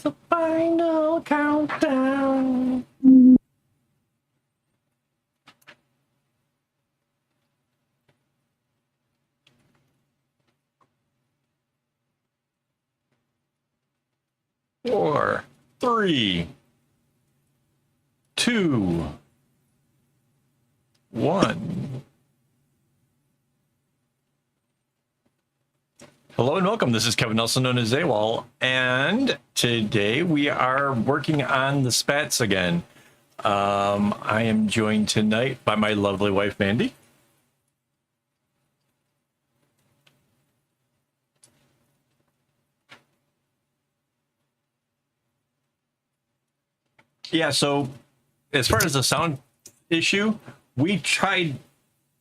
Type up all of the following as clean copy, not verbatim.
the final countdown. Four, three, two, one. Hello and welcome. This is Kevin, also known as AKAAWOL, and today we are working on the spats again. I am joined tonight by my lovely wife, Mandy. Yeah, so as far as the sound issue, we tried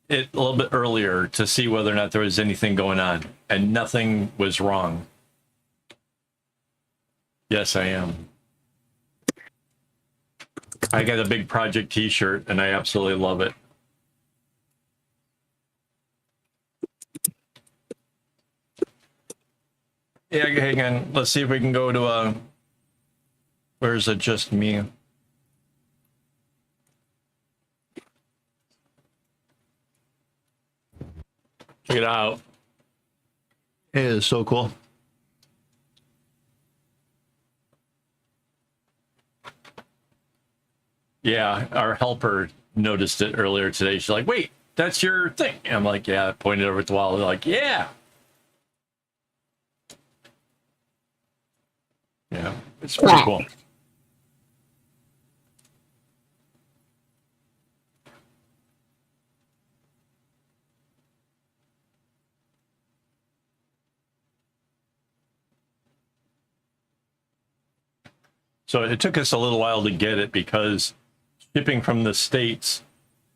it a little bit earlier to see whether or not there was anything going on, and nothing was wrong. Yes, I am. I got a big project t-shirt and I absolutely love it. Yeah, hang on. Let's see if we can go to where's it just me? Check it out. It is so cool. Yeah, our helper noticed it earlier today. She's like, wait, that's your thing. And I'm like, yeah, I pointed over at the wall. They're like, yeah. Yeah, it's pretty cool. So it took us a little while to get it because shipping from the States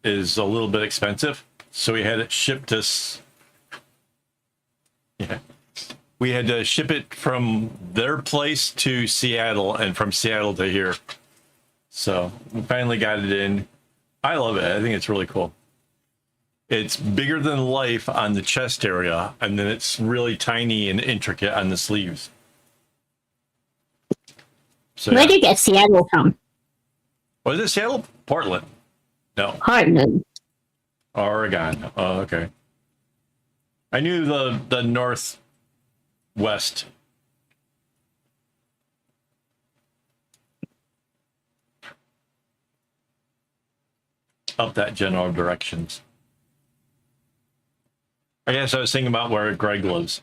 is a little bit expensive. So we had it shipped us. Yeah. We had to ship it from their place to Seattle and from Seattle to here. So we finally got it in. I love it. I think it's really cool. It's bigger than life on the chest area, and then it's really tiny and intricate on the sleeves. So, where did you get Seattle from? Was it Seattle? Portland? No. Portland. Oregon. Oh, okay. I knew the northwest. Up that general directions. I guess I was thinking about where Greg lives.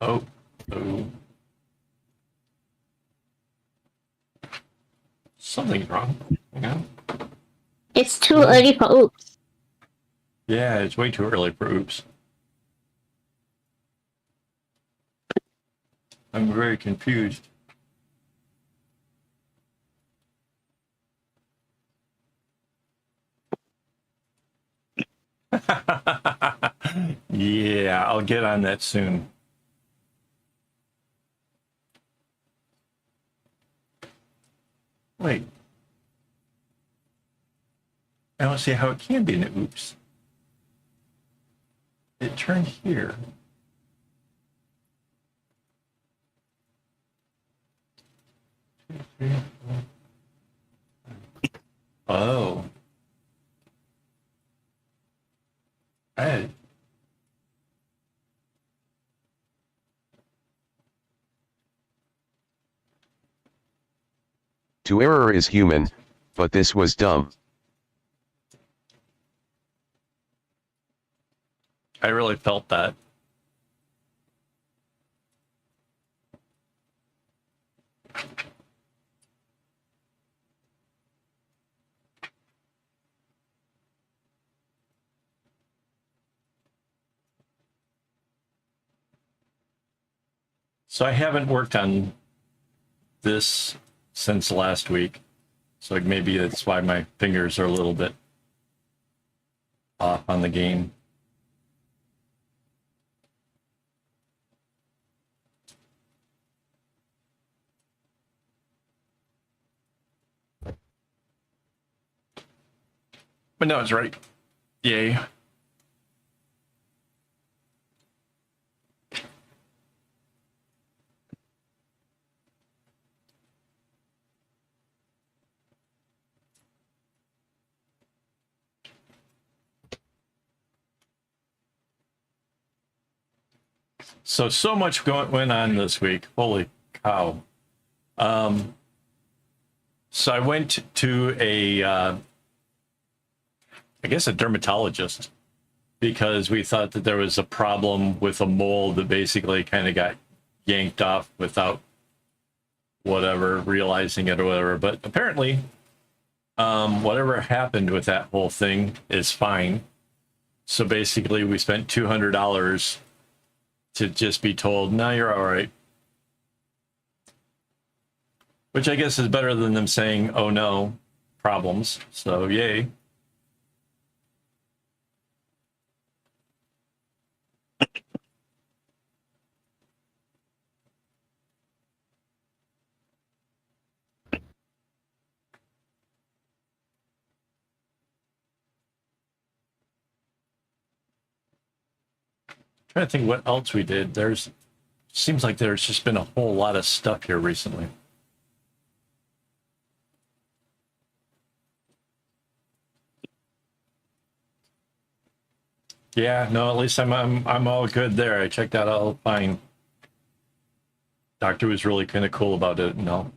Oh. Something's wrong. Hang on. It's too early for oops. Yeah, it's way too early for oops. I'm very confused. Yeah, I'll get on that soon. Wait. I don't see how it can be an oops. It turned here. Oh. To error is human, but this was dumb. I really felt that. So I haven't worked on this since last week. So maybe that's why my fingers are a little bit off on the game. But no, it's right. Yay. So much went on this week. Holy cow. So I went to I guess a dermatologist, because we thought that there was a problem with a mole that basically kind of got yanked off without whatever realizing it or whatever. But apparently, whatever happened with that whole thing is fine. So basically, we spent $200 to just be told, "No, you're all right," which I guess is better than them saying, "Oh no, problems." So yay. Trying to think what else we did. Seems like there's just been a whole lot of stuff here recently. Yeah, no, at least I'm all good there. I checked out all fine. Doctor was really kind of cool about it and all.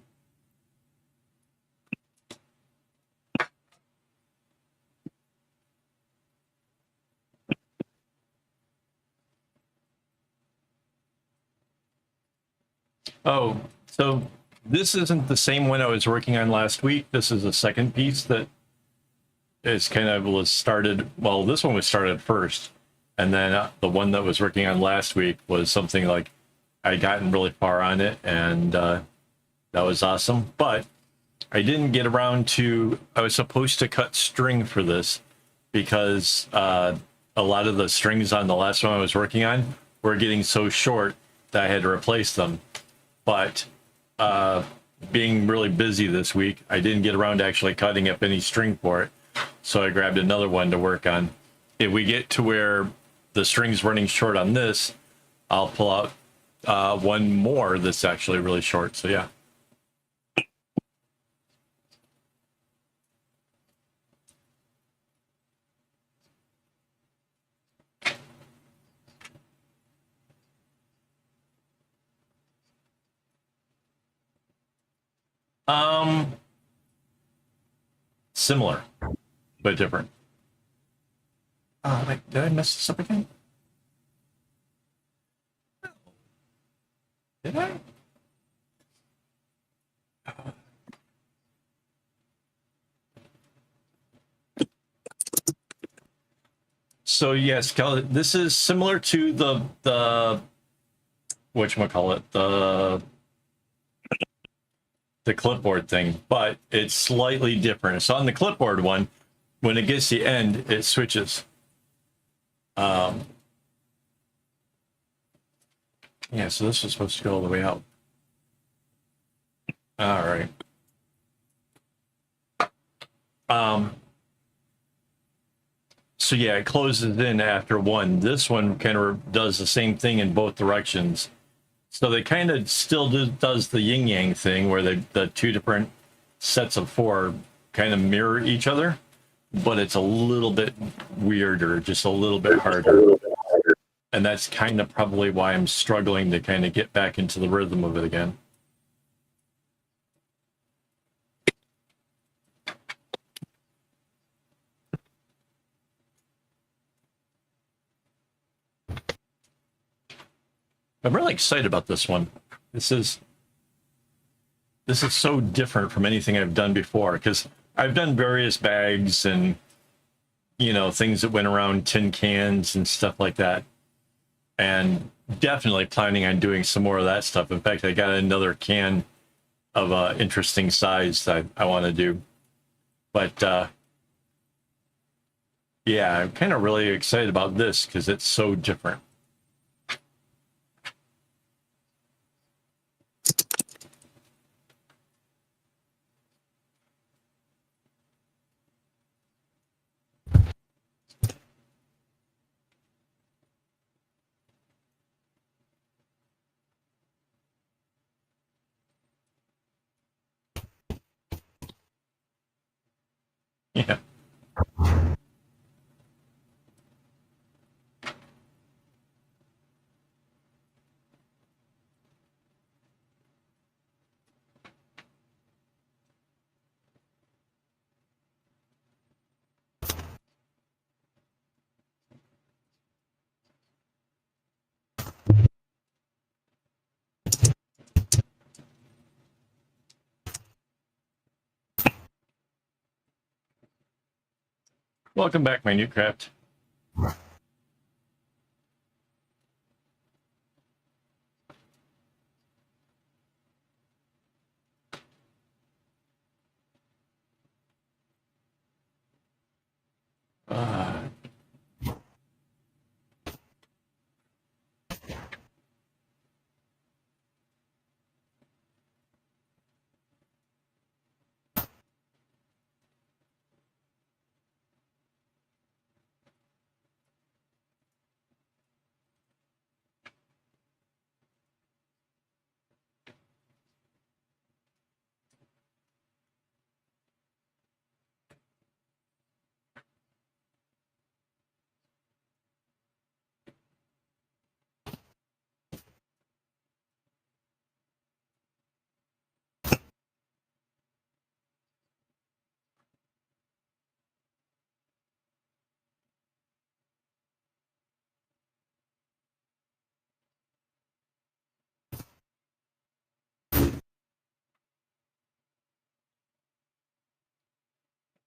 Oh, so this isn't the same one I was working on last week. This is a second piece that is kind of was started. Well, this one was started first, and then the one that was working on last week was something like I'd gotten really far on it, and that was awesome. But I didn't get around to. I was supposed to cut string for this because a lot of the strings on the last one I was working on were getting so short that I had to replace them. But being really busy this week, I didn't get around to actually cutting up any string for it. So I grabbed another one to work on. If we get to where the string's running short on this, I'll pull out one more that's actually really short. So yeah. Similar, but different. Oh, wait, did I mess this up again? Did I? So yes, Kelly, this is similar to the whatchamacallit, the clipboard thing, but it's slightly different. So on the clipboard one, when it gets to the end, it switches. Yeah, so this is supposed to go all the way out. All right. So yeah, it closes in after one. This one kind of does the same thing in both directions. So they kind of still does the yin yang thing where the two different sets of four kind of mirror each other, but it's a little bit weirder, just a little bit harder. And that's kind of probably why I'm struggling to kind of get back into the rhythm of it again. I'm really excited about this one. This is so different from anything I've done before, because I've done various bags and, you know, things that went around tin cans and stuff like that. And definitely planning on doing some more of that stuff. In fact, I got another can of interesting size that I want to do. But yeah, I'm kind of really excited about this because it's so different. Yeah. Welcome back, my new craft. Uh,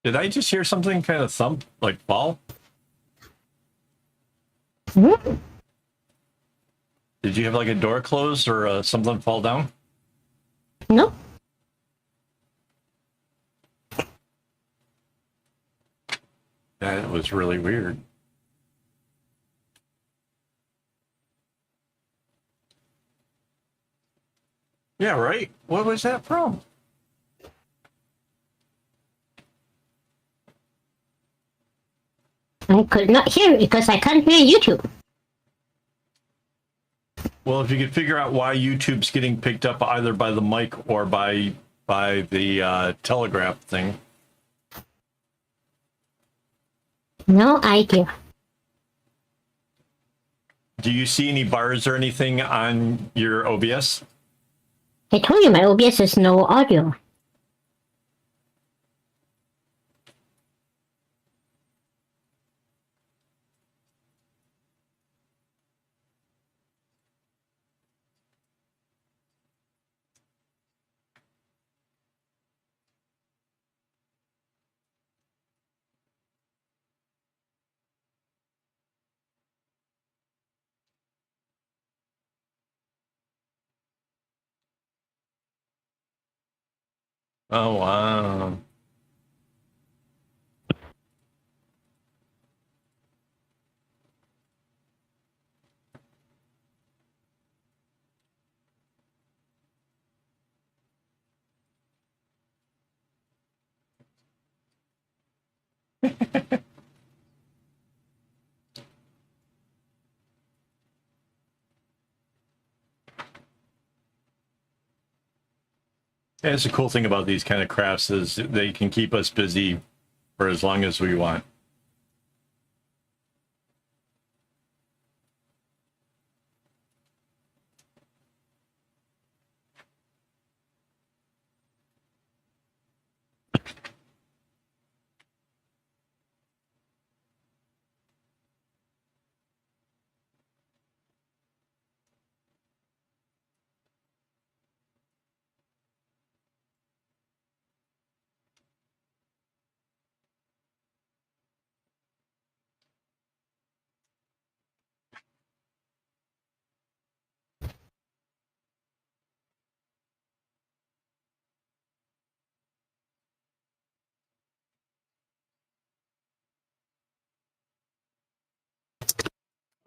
did I just hear something kind of thump, like fall? Hmm? Did you have like a door close or something fall down? Nope. That was really weird. Yeah, right? What was that from? I could not hear it because I can't hear YouTube. Well, if you could figure out why YouTube's getting picked up either by the mic or by the telegraph thing. No idea. Do you see any bars or anything on your OBS? I told you my OBS is no audio. Oh, wow. That's the cool thing about these kind of crafts is they can keep us busy for as long as we want.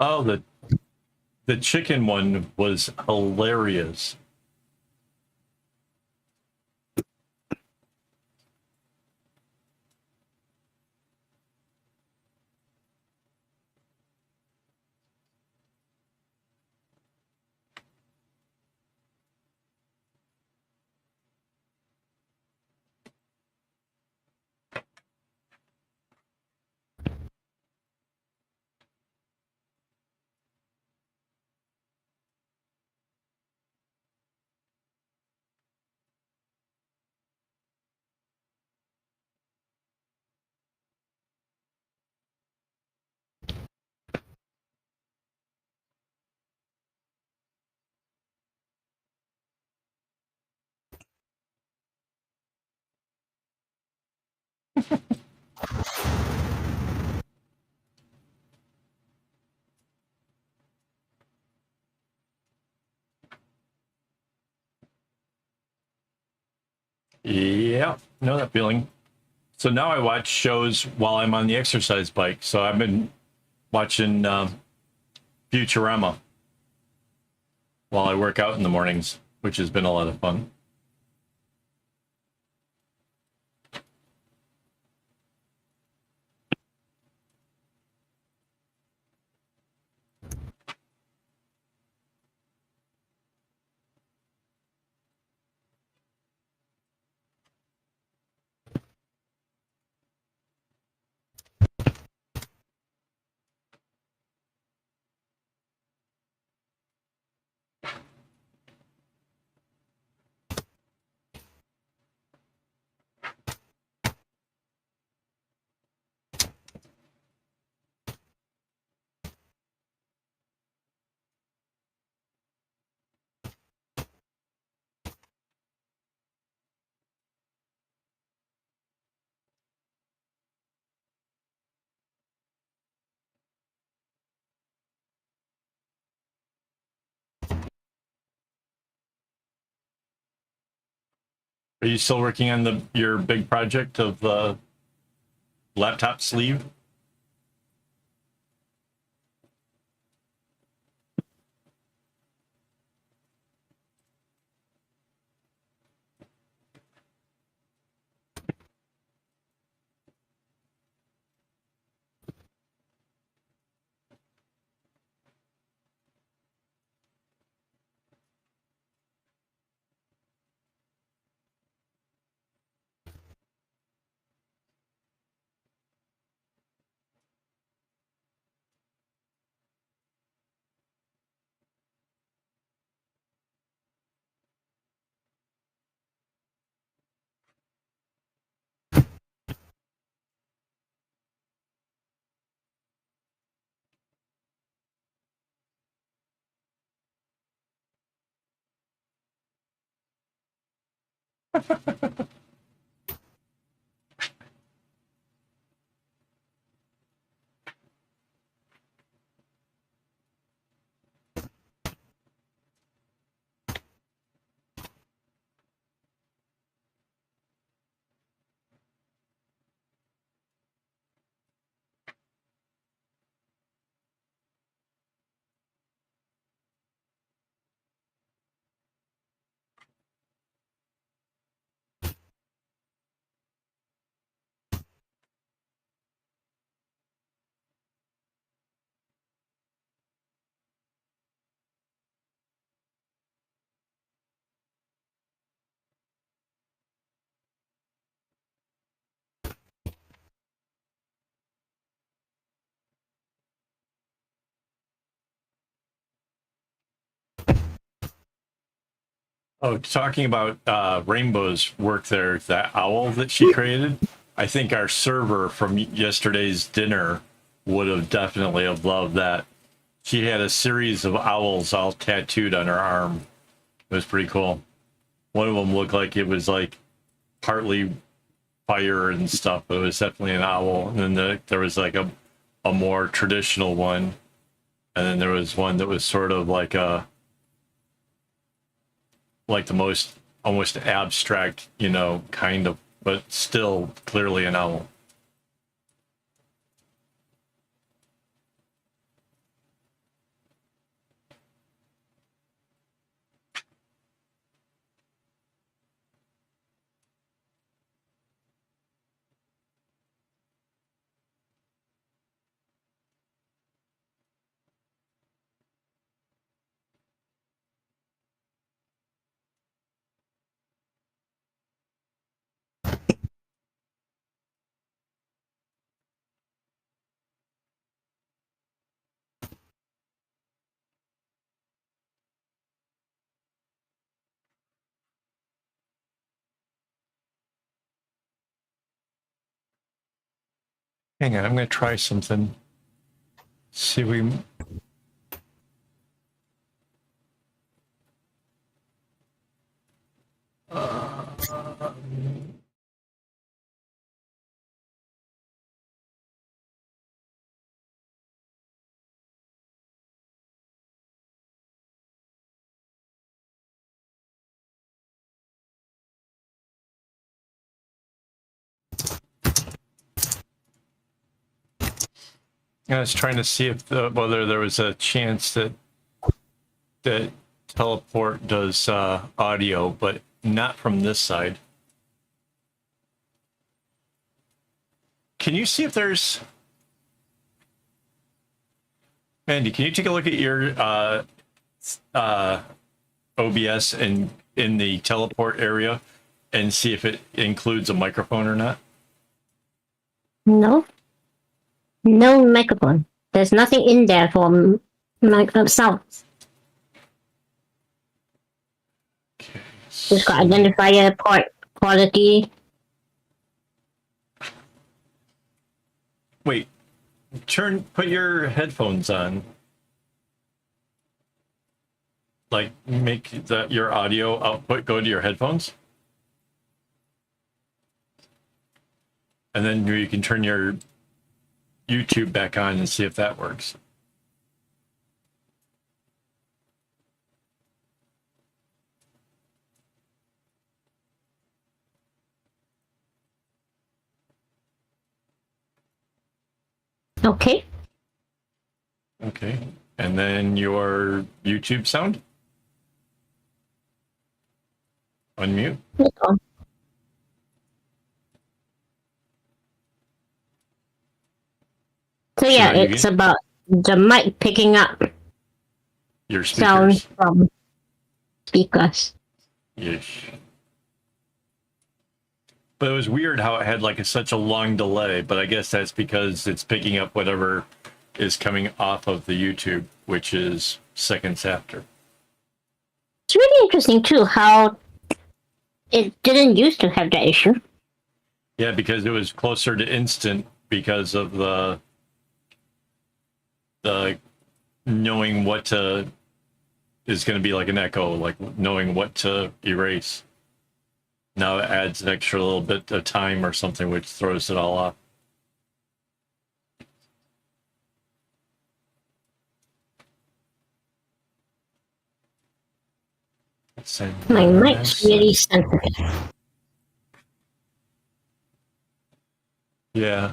Oh, the chicken one was hilarious. Yeah, know that feeling. So now I watch shows while I'm on the exercise bike. So I've been watching Futurama while I work out in the mornings, which has been a lot of fun. Are you still working on your big project of the laptop sleeve? Oh, talking about Rainbow's work there, that owl that she created. I think our server from yesterday's dinner would have definitely have loved that. She had a series of owls all tattooed on her arm. It was pretty cool. One of them looked like it was like partly fire and stuff, but it was definitely an owl. And then there was like a more traditional one. And then there was one that was sort of like the most almost abstract, kind of, but still clearly an owl. Hang on, I'm going to try something. See if we I was trying to see if whether there was a chance that teleport does audio, but not from this side. Can you see if there's... Mandy, can you take a look at your OBS and in the teleport area and see if it includes a microphone or not? No. No microphone. There's nothing in there for sound. Okay, Just got identifier, port, quality. wait, put your headphones on. Like, make your audio output go to your headphones. And then you can turn your YouTube back on and see if that works. Okay. Okay. And then your YouTube sound. Unmute. Hold on. So yeah, Should I it's about the mic picking up your sound speakers. from speakers. Yes. But it was weird how it had like such a long delay, but I guess that's because it's picking up whatever is coming off of the YouTube, which is seconds after. It's really interesting too how it didn't used to have that issue. Yeah, because it was closer to instant because of the knowing what to is going to be like an echo, like knowing what to erase. Now it adds an extra little bit of time or something, which throws it all off. My mic's really sensitive. Yeah.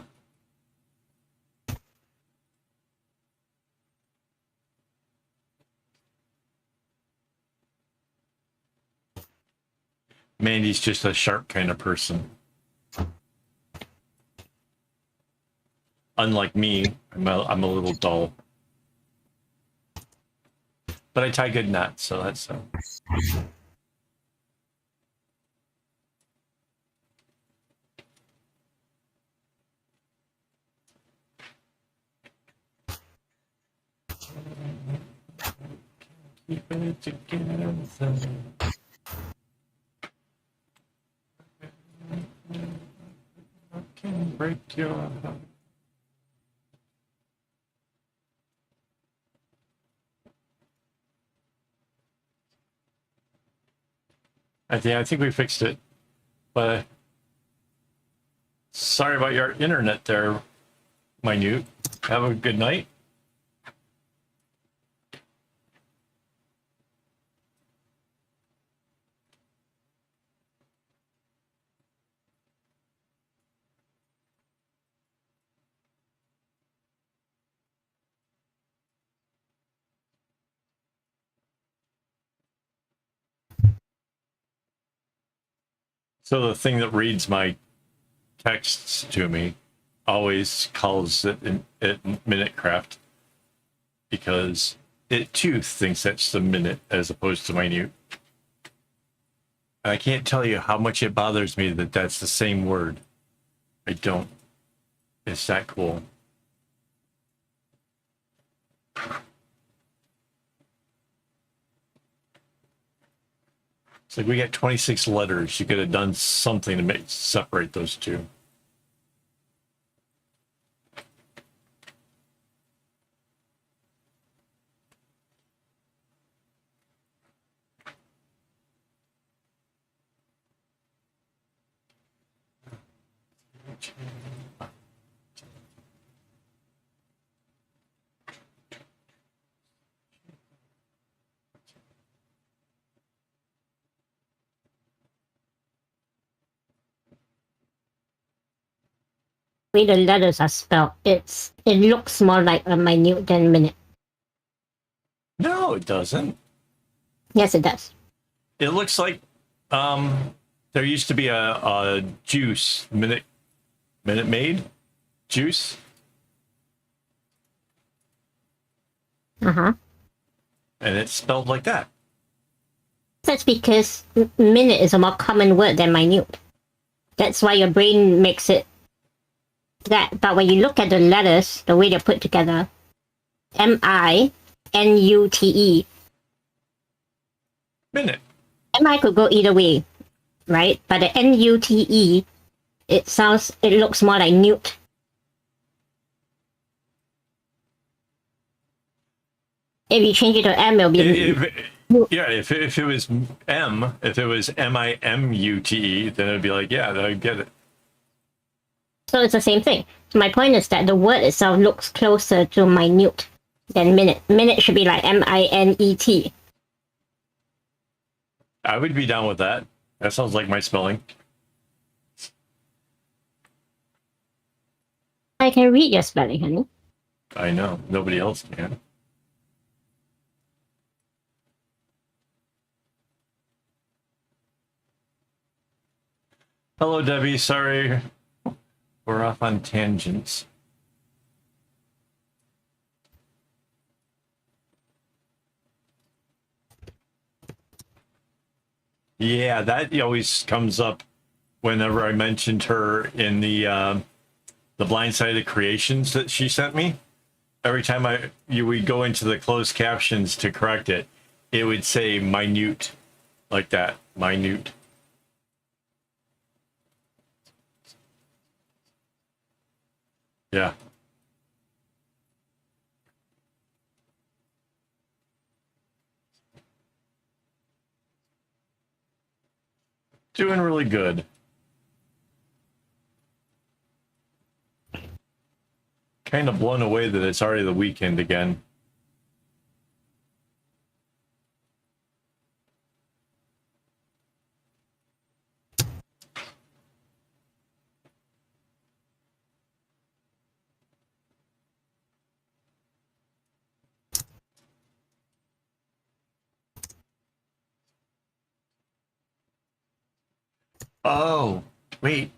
Mandy's just a sharp kind of person. Unlike me, I'm a little dull. But I tie good knots, so that's... Keep it together. I can break your heart. I think we fixed it, but sorry about your internet there, Minute. Have a good night. So the thing that reads my texts to me always calls it Minutecraft because it too thinks that's the minute as opposed to minute. And I can't tell you how much it bothers me that that's the same word. I don't. It's that cool. It's like we got 26 letters. You could have done something to separate those two. way the letters are spelled, it looks more like a minute than minute. No, it doesn't. Yes, it does. It looks like there used to be a juice Minute Maid juice. Uh-huh. And it's spelled like that. That's because minute is a more common word than minute. That's why your brain makes it that. But when you look at the letters, the way they're put together, M-I-N-U-T-E. Minute. M-I could go either way, right? But the N-U-T-E, it looks more like newt. If you change it to M, it'll be... If it was M, if it was M-I-M-U-T-E, then it'd be like, yeah, I get it. So it's the same thing. So my point is that the word itself looks closer to minute than minute. Minute should be like M-I-N-E-T. I would be down with that. That sounds like my spelling. I can read your spelling, honey. I know. Nobody else can. Hello, Debbie. Sorry. We're off on tangents. Yeah, that always comes up whenever I mentioned her in the blindsided creations that she sent me. Every time we go into the closed captions to correct it, it would say minute, like that, minute. Yeah. Doing really good. Kind of blown away that it's already the weekend again. Oh, wait.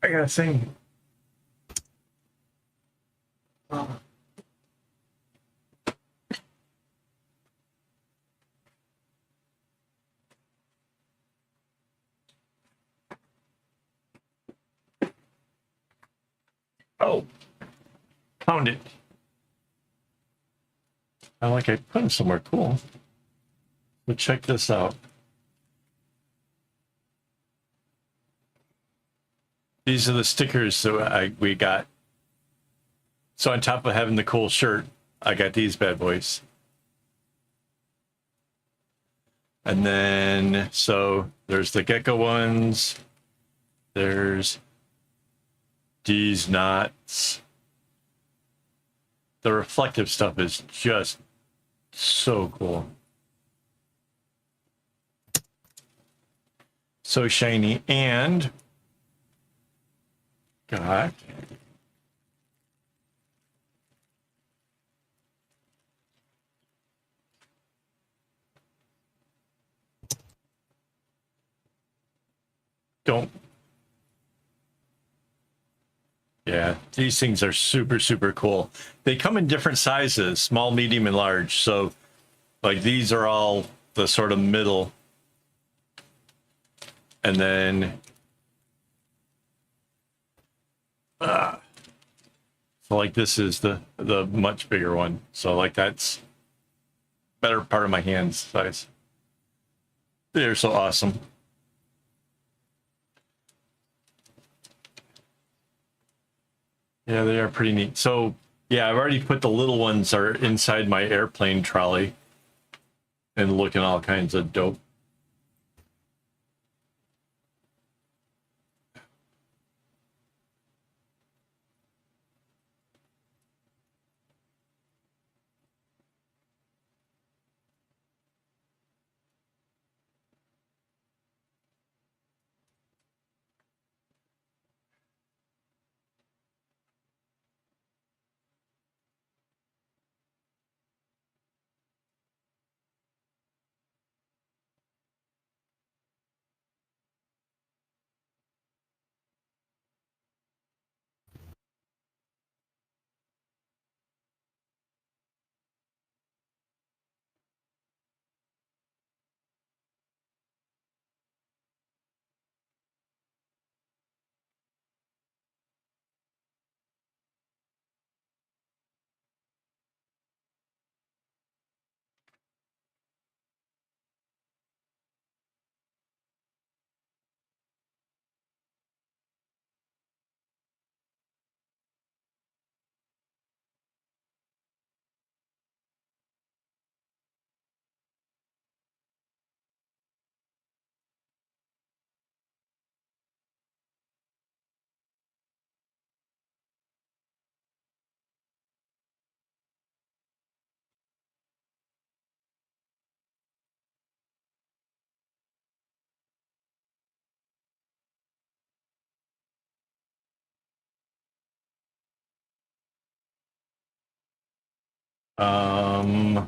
I gotta sing. Oh, found it. I put them somewhere cool. But check this out. These are the stickers that we got. So on top of having the cool shirt, I got these bad boys. And then, so there's the gecko ones. There's these knots. The reflective stuff is just so cool. So shiny. And got don't. Yeah, these things are super, super cool. They come in different sizes, small, medium, and large. So like these are all the sort of middle. And then so like this is the much bigger one. So like that's better part of my hand size. They're so awesome. Yeah, they are pretty neat. So yeah, I've already put the little ones are inside my airplane trolley and looking all kinds of dope. I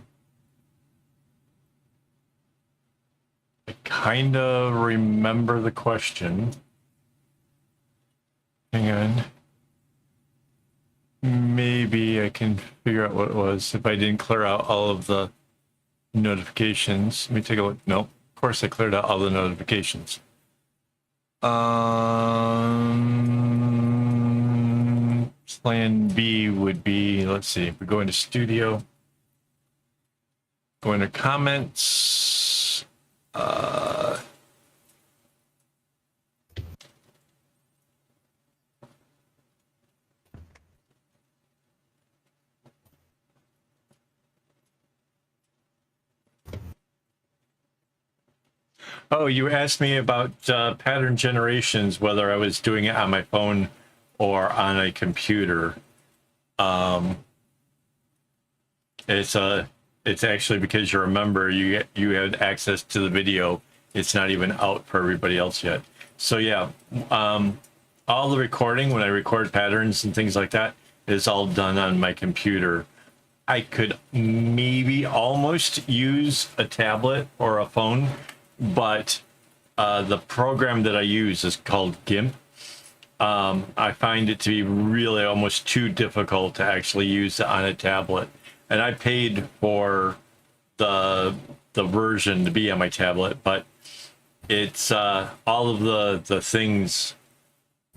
kind of remember the question. Hang on. Maybe I can figure out what it was if I didn't clear out all of the notifications. Let me take a look. Nope. Of course I cleared out all the notifications. Plan B would be, let's see, if we go into studio, go into comments, oh, you asked me about pattern generations, whether I was doing it on my phone or on a computer. It's actually because you remember you had access to the video. It's not even out for everybody else yet. So yeah, all the recording, when I record patterns and things like that, is all done on my computer. I could maybe almost use a tablet or a phone, but the program that I use is called GIMP. I find it to be really almost too difficult to actually use it on a tablet. And I paid for the version to be on my tablet, but it's all of the things,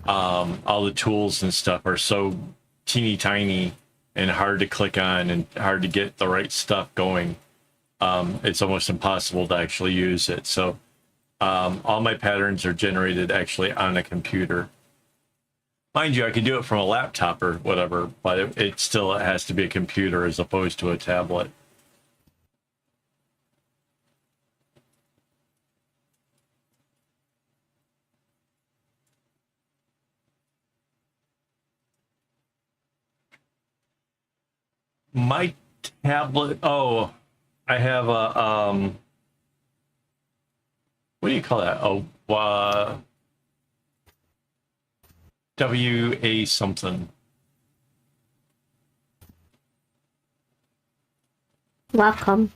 all the tools and stuff are so teeny tiny and hard to click on and hard to get the right stuff going. It's almost impossible to actually use it. So all my patterns are generated actually on a computer. Mind you, I could do it from a laptop or whatever, but it still has to be a computer as opposed to a tablet. My tablet, oh, I have a, what do you call that? Oh, WA something. Welcome.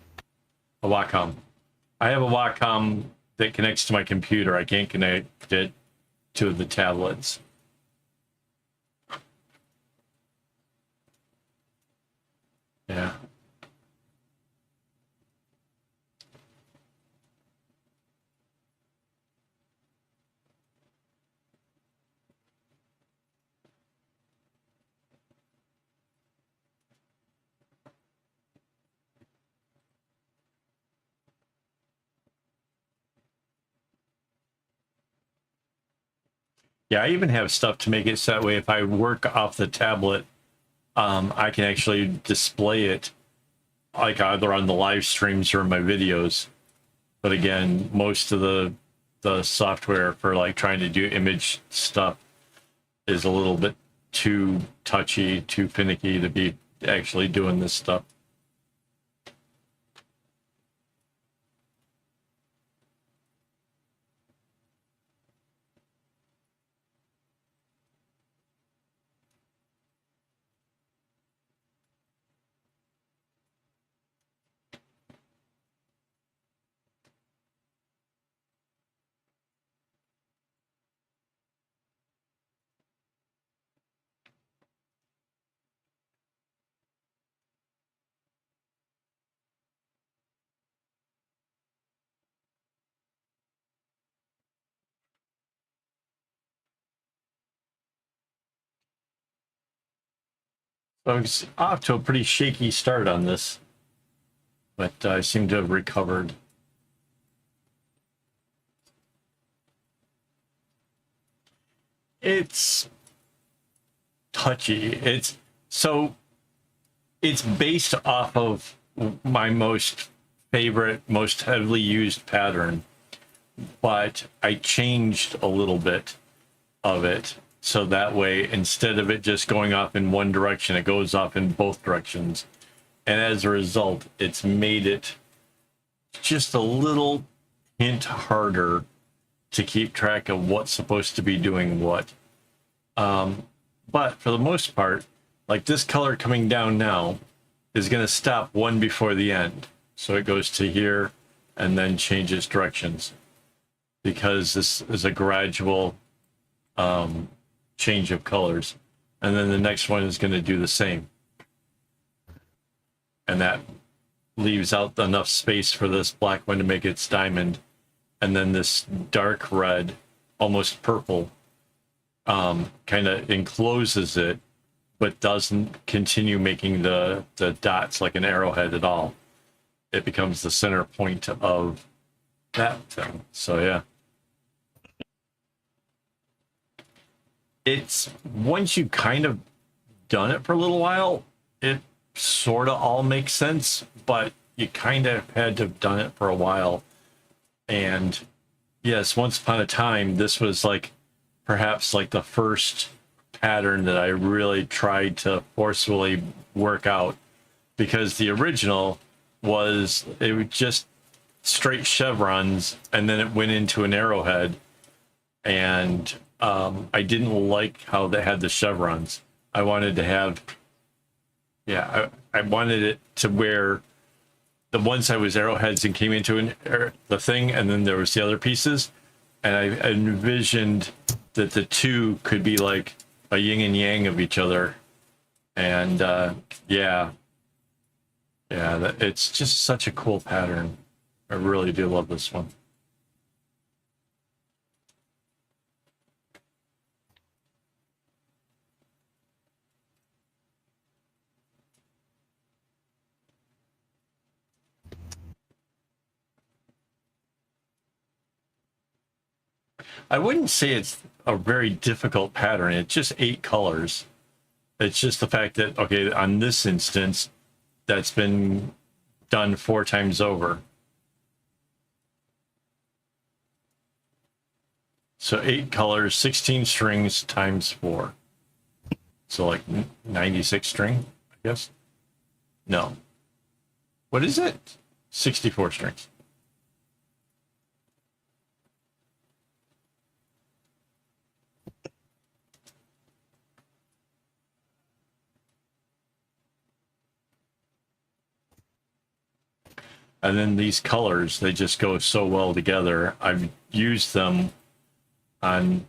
A Wacom. I have a Wacom that connects to my computer. I can't connect it to the tablets. Yeah. Yeah, I even have stuff to make it so that way if I work off the tablet, I can actually display it like either on the live streams or in my videos. But again, most of the software for like trying to do image stuff is a little bit too touchy, too finicky to be actually doing this stuff. So it's off to a pretty shaky start on this, but I seem to have recovered. It's touchy. It's based off of my most favorite, most heavily used pattern, but I changed a little bit of it. So that way, instead of it just going off in one direction, it goes off in both directions. And as a result, it's made it just a little hint harder to keep track of what's supposed to be doing what. But for the most part, like this color coming down now, is going to stop one before the end. So it goes to here and then changes directions, because this is a gradual change of colors. And then the next one is going to do the same. And that leaves out enough space for this black one to make its diamond. And then this dark red, almost purple, kind of encloses it, but doesn't continue making the dots like an arrowhead at all. It becomes the center point of that thing. So yeah. It's, once you kind of done it for a little while, it sort of all makes sense, but you kind of had to have done it for a while. And yes, once upon a time, this was like perhaps like the first pattern that I really tried to forcefully work out, because the original was, it was just straight chevrons and then it went into an arrowhead, and I didn't like how they had the chevrons. I wanted to have, yeah, I wanted it to where the one side was arrowheads and came into the thing, and then there was the other pieces, and I envisioned that the two could be like a yin and yang of each other. And yeah, it's just such a cool pattern. I really do love this one. I wouldn't say it's a very difficult pattern. It's just 8 colors. It's just the fact that, okay, on this instance, that's been done 4 times over. So 8 colors, 16 strings times 4. So like 96 string, I guess. No. What is it? 64 strings. And then these colors, they just go so well together. I've used them on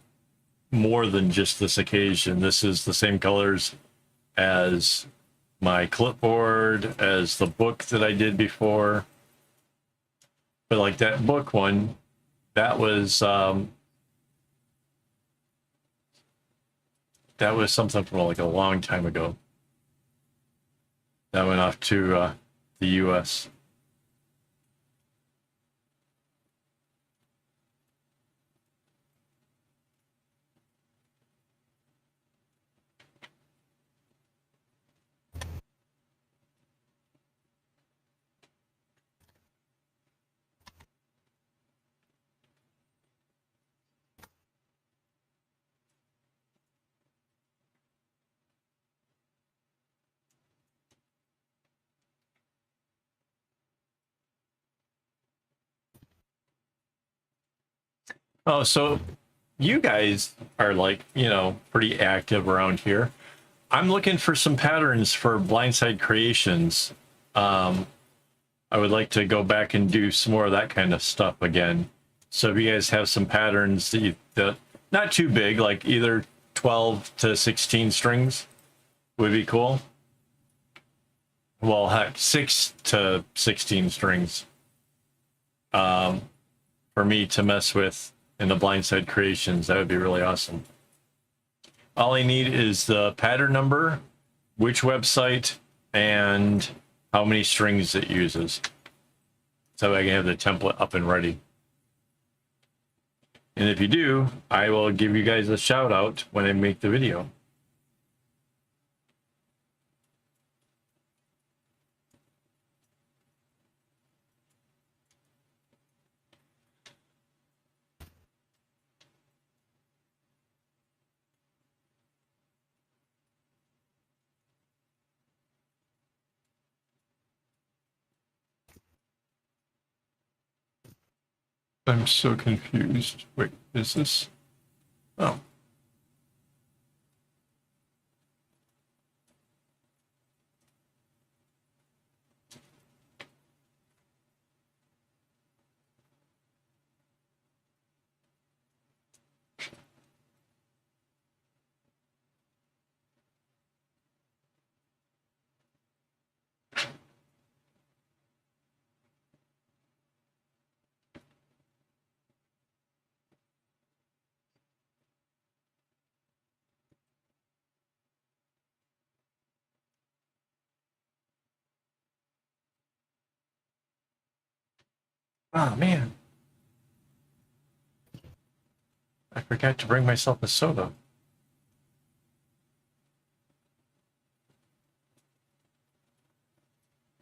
more than just this occasion. This is the same colors as my clipboard, as the book that I did before. But like that book one, that was something from like a long time ago. That went off to the US. Oh, so you guys are like, you know, pretty active around here. I'm looking for some patterns for Blindside Creations. I would like to go back and do some more of that kind of stuff again. So if you guys have some patterns that not too big, like either 12 to 16 strings would be cool. Well, heck, 6 to 16 strings for me to mess with in the Blindside Creations. That would be really awesome. All I need is the pattern number, which website, and how many strings it uses, so I can have the template up and ready. And if you do, I will give you guys a shout out when I make the video. I'm so confused. Wait, is this? Oh. Oh, man. I forgot to bring myself a soda.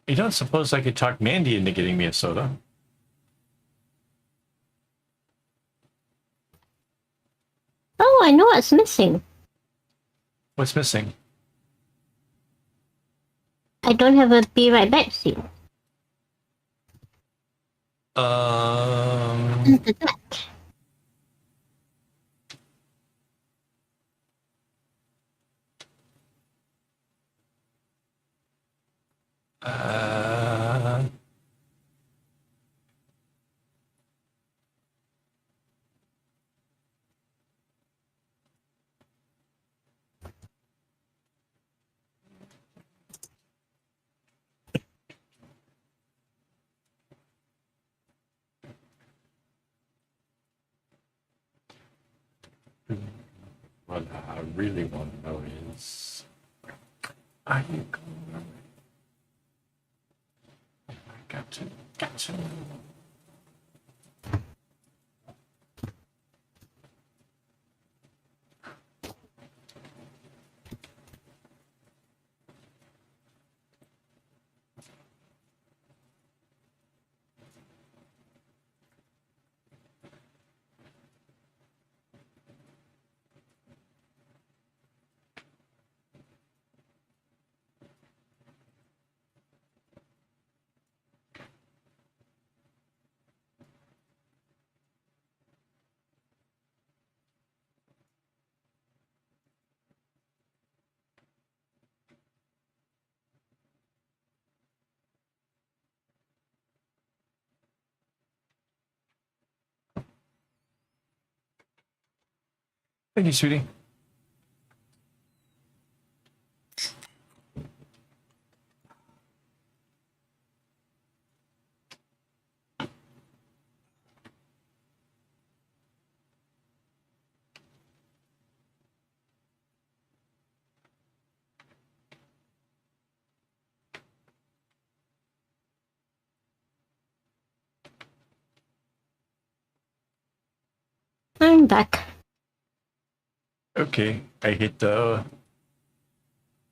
You don't suppose I could talk Mandy into getting me a soda? Oh, I know what's missing. What's missing? I don't have a be right back scene. Um, uh, what I really want to know is, are you going? I got to. Thank you, sweetie. I'm back. Okay, I hit the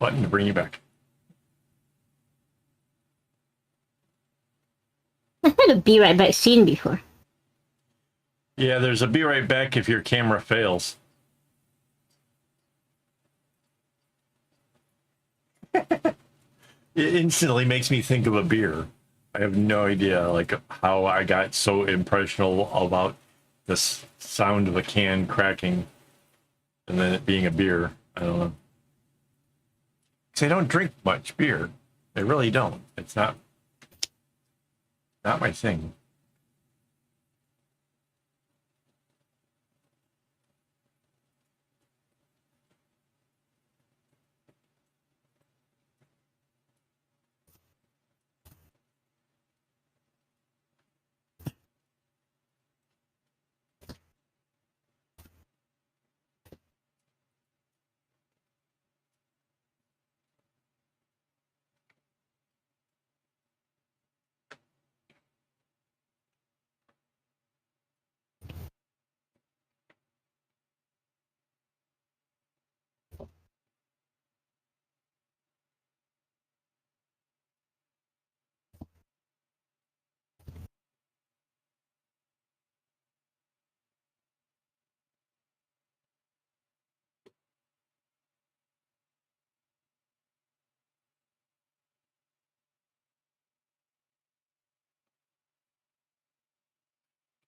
button to bring you back. I had a be right back scene before. Yeah, there's a be right back if your camera fails. It instantly makes me think of a beer. I have no idea like how I got so impressionable about the sound of a can cracking and then it being a beer. I don't know. 'Cause I don't drink much beer. I really don't. It's not my thing.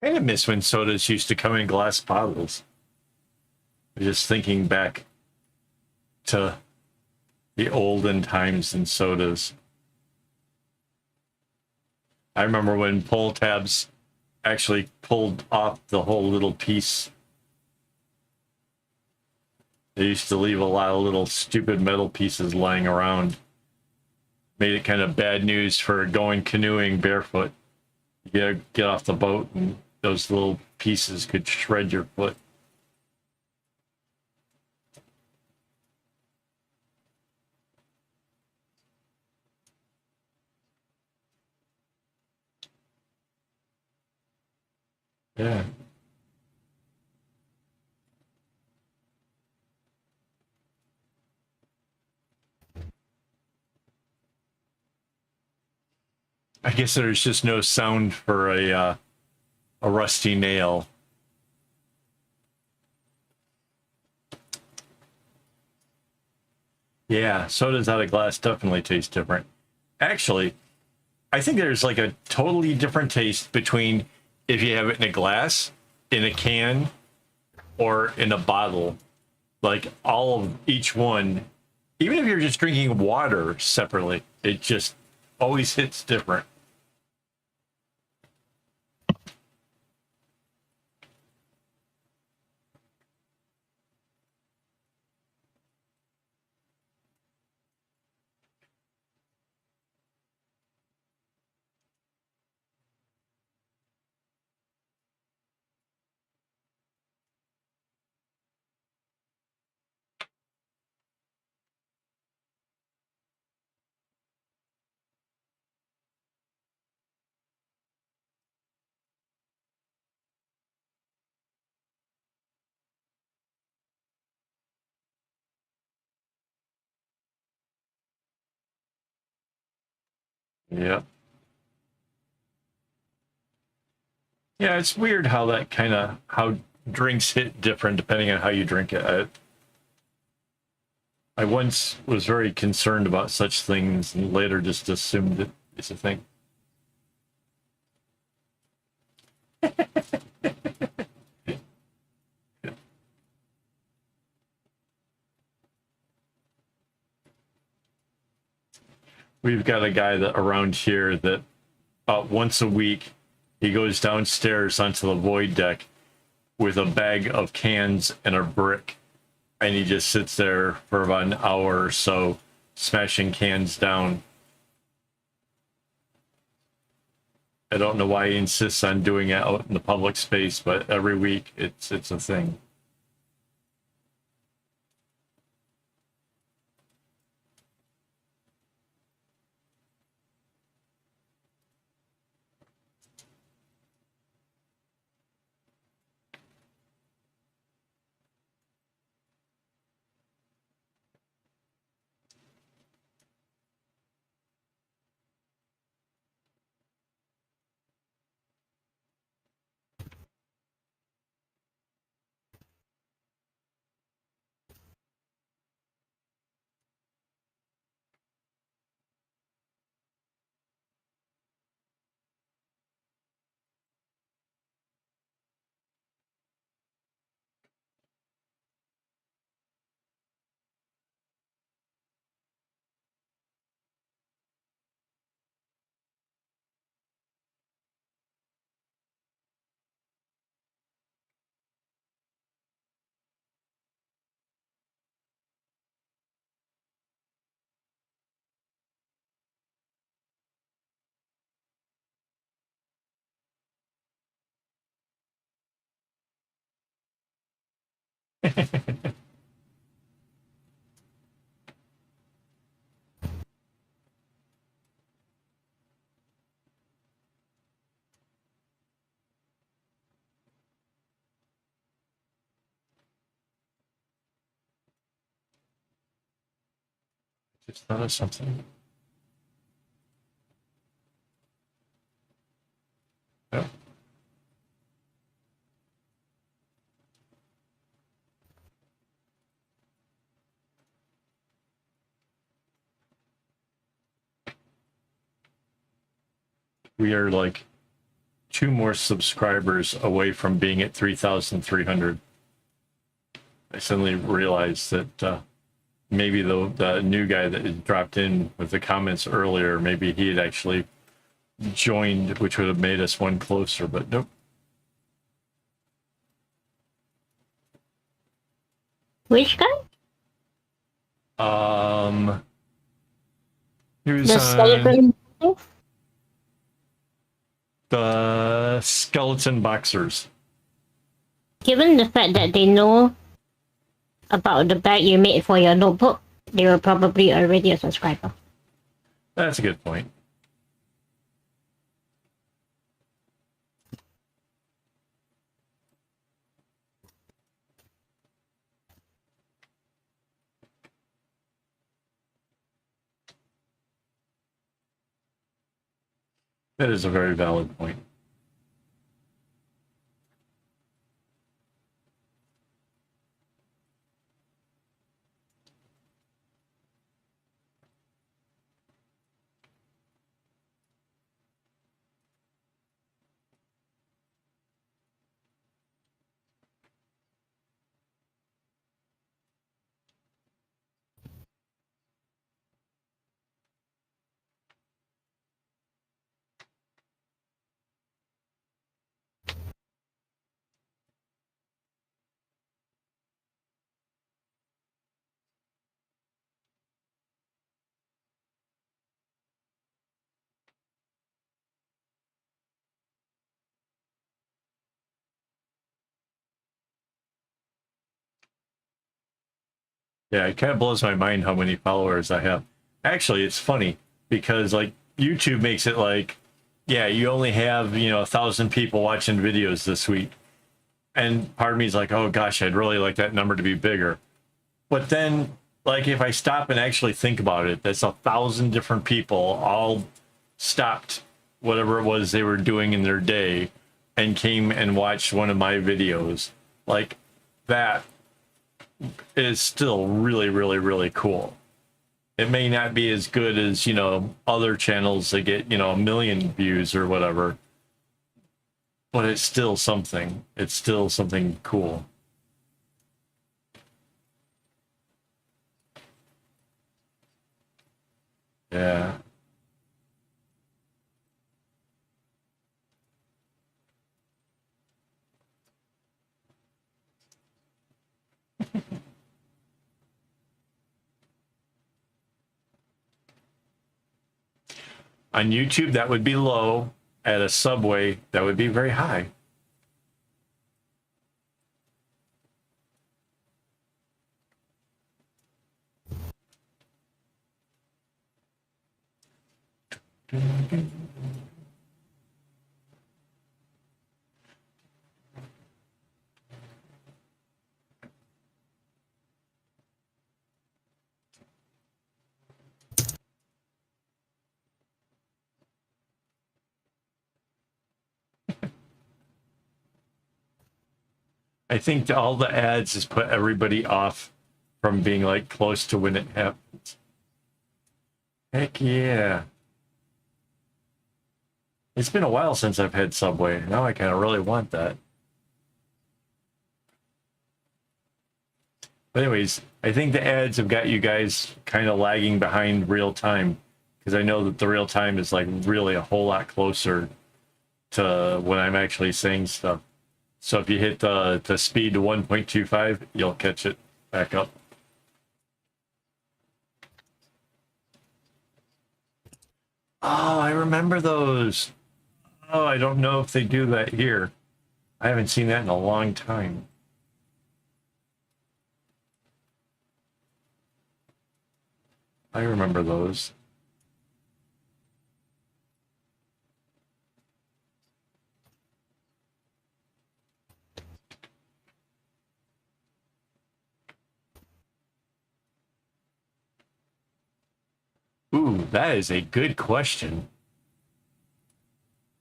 I miss when sodas used to come in glass bottles. Just thinking back to the olden times in sodas. I remember when pull tabs actually pulled off the whole little piece. They used to leave a lot of little stupid metal pieces lying around. Made it kind of bad news for going canoeing barefoot. You gotta get off the boat and those little pieces could shred your foot. Yeah. I guess there's just no sound for a rusty nail. Yeah, sodas out of glass definitely taste different. Actually, I think there's like a totally different taste between if you have it in a glass, in a can, or in a bottle. Like all of each one, even if you're just drinking water separately, it just always hits different. Yeah. Yeah, it's weird how that kind of how drinks hit different depending on how you drink it. I once was very concerned about such things and later just assumed it is a thing. We've got a guy that around here that once a week he goes downstairs onto the void deck with a bag of cans and a brick, and he just sits there for about an hour or so smashing cans down. I don't know why he insists on doing it out in the public space, but every week it's a thing. Just thought of something. Oh. We are like 2 more subscribers away from being at 3,300. I suddenly realized that maybe the new guy that had dropped in with the comments earlier, maybe he had actually joined, which would have made us one closer, but nope. Which guy? He was The skeleton. the skeleton boxers. Given the fact that they know about the bag you made for your notebook, they were probably already a subscriber. That's a good point. That is a very valid point. Yeah, it kind of blows my mind how many followers I have. Actually, it's funny because like YouTube makes it like, yeah, you only have, 1,000 people watching videos this week. And part of me is like, oh gosh, I'd really like that number to be bigger. But then, like, if I stop and actually think about it, that's 1,000 different people all stopped whatever it was they were doing in their day and came and watched one of my videos. Like, that is still really, really, really cool. It may not be as good as, other channels that get, 1 million views or whatever, but it's still something. It's still something cool. Yeah. On YouTube, that would be low. At a Subway, that would be very high. I think all the ads has put everybody off from being like close to when it happens. Heck yeah. It's been a while since I've had Subway. Now I kind of really want that. But anyways, I think the ads have got you guys kind of lagging behind real time because I know that the real time is like really a whole lot closer to when I'm actually saying stuff. So if you hit the speed to 1.25, you'll catch it back up. Oh, I remember those. Oh, I don't know if they do that here. I haven't seen that in a long time. I remember those. Ooh, that is a good question.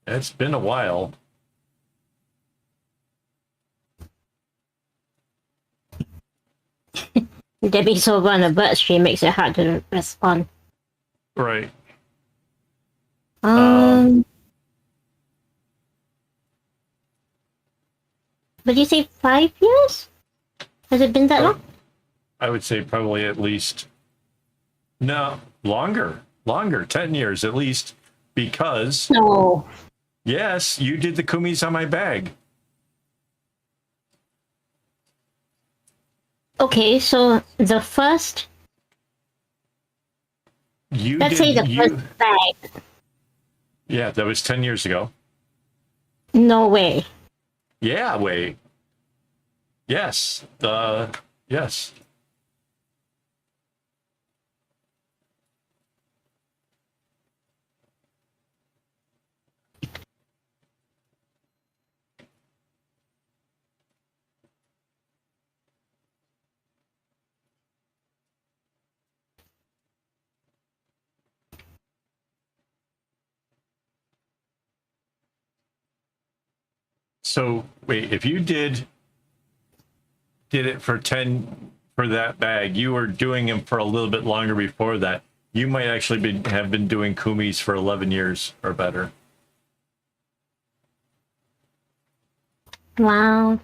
It's been a while. Debbie's over on a Vert stream makes it hard to respond. Right. Would you say 5 years? Has it been that long? I would say probably at least, no, longer, 10 years at least, because, No. yes, you did the kumis on my bag. Okay, so the first, let's say the first bag. Yeah, that was 10 years ago. No way. Yeah, wait. Yes. Yes. So wait, if you did it for 10 for that bag, you were doing them for a little bit longer before that. You might actually have been doing kumis for 11 years or better. Wow.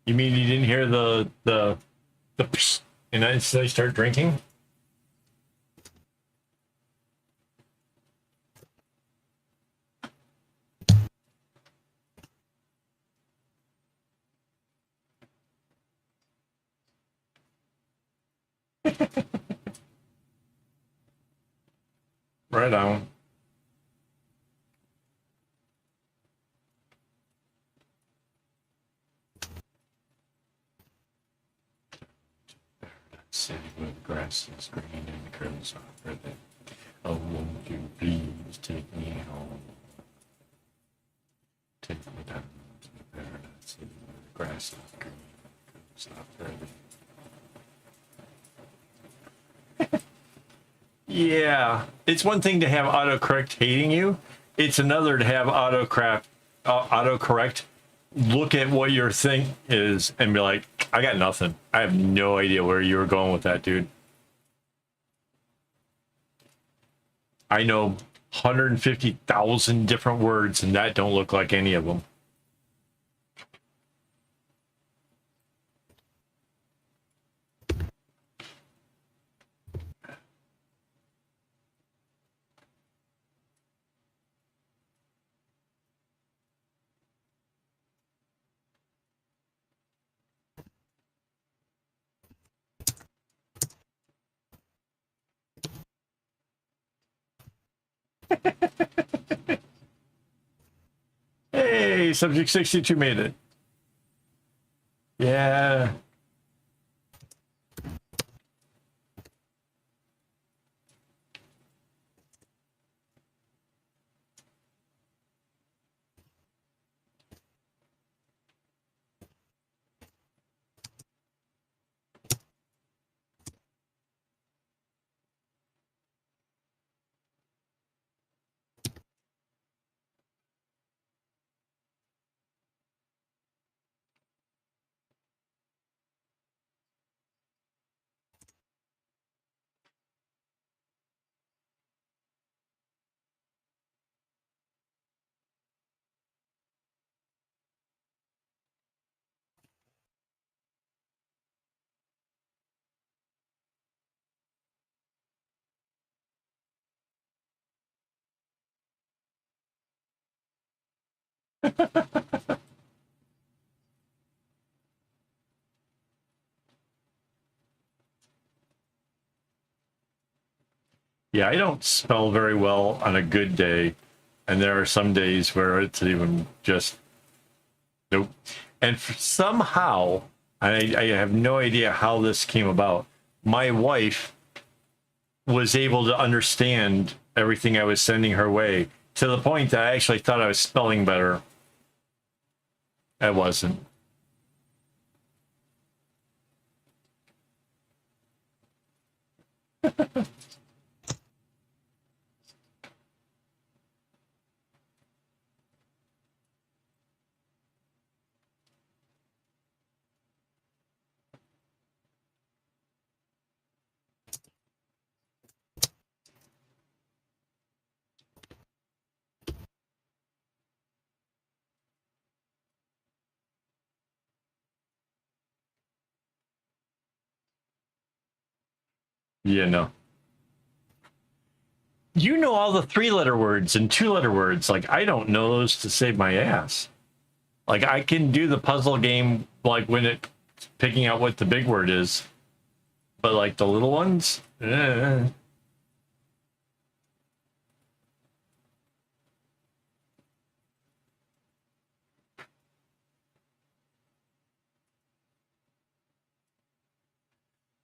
You mean you didn't hear the psh, and I start drinking? Right on. City where the grass is green and the curls are red. Oh, won't you please take me home? Take me down to the paradise city where the grass is green and the curls are red. Yeah, it's one thing to have autocorrect hating you. It's another to have autocorrect look at what your thing is and be like, I got nothing. I have no idea where you were going with that, dude. I know 150,000 different words and that don't look like any of them. Hey, subject 62 made it. Yeah. Yeah, I don't spell very well on a good day. And there are some days where it's even just, nope. And somehow, I have no idea how this came about. My wife was able to understand everything I was sending her way to the point that I actually thought I was spelling better. I wasn't. Yeah, no. You know all the 3-letter words and 2-letter words. Like, I don't know those to save my ass. Like I can do the puzzle game like when it picking out what the big word is, but like the little ones,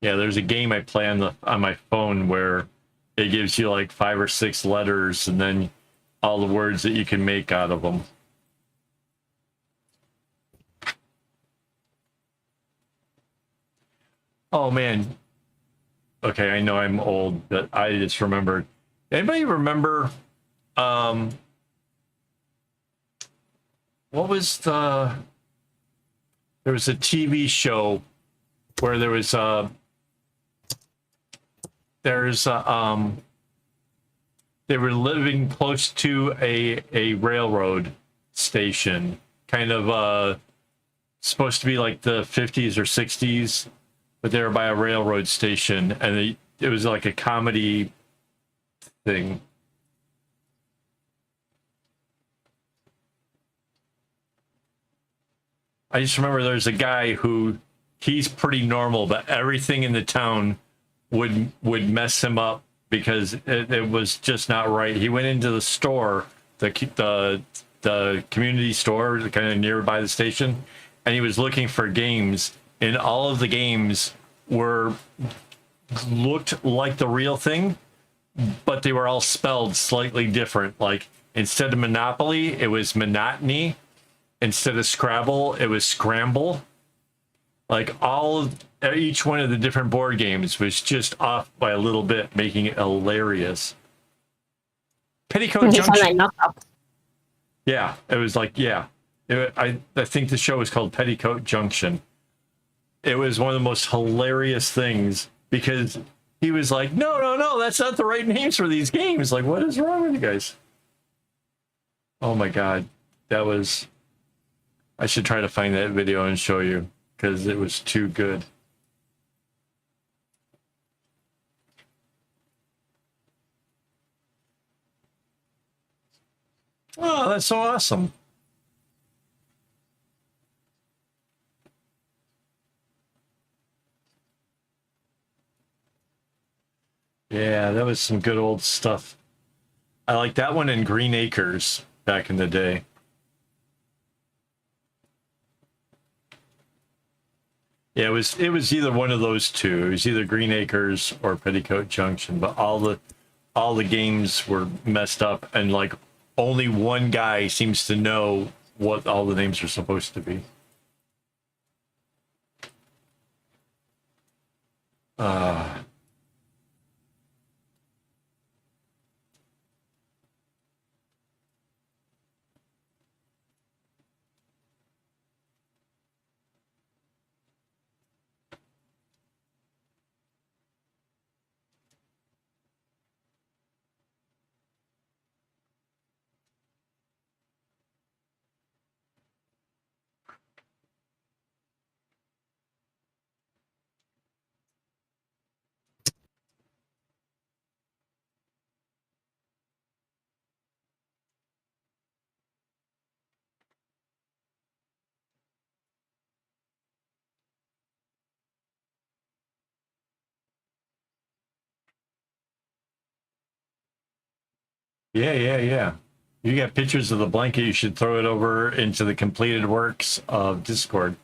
Yeah, there's a game I play on my phone where it gives you like 5 or 6 letters and then all the words that you can make out of them. Oh man. Okay, I know I'm old, but I just remembered. Anybody remember what was there was a TV show where they were living close to a railroad station, kind of supposed to be like the 50s or 60s, but they were by a railroad station, and it was like a comedy thing. I just remember there's a guy who he's pretty normal, but everything in the town would mess him up because it was just not right. He went into the store, the community store, kind of nearby the station, and he was looking for games, and all of the games looked like the real thing, but they were all spelled slightly different. Like instead of Monopoly, it was monotony. Instead of Scrabble, it was Scramble. Like each one of the different board games was just off by a little bit, making it hilarious. Petticoat Junction. Yeah, it was like, yeah. I think the show was called Petticoat Junction. It was one of the most hilarious things because he was like, no, that's not the right names for these games. Like, what is wrong with you guys? Oh my God. I should try to find that video and show you because it was too good. Oh, that's so awesome. Yeah, that was some good old stuff. I like that one in Green Acres back in the day. Yeah, it was either one of those two. It was either Green Acres or Petticoat Junction, but all the games were messed up, and like only one guy seems to know what all the names are supposed to be. Yeah. You got pictures of the blanket. You should throw it over into the completed works of Discord.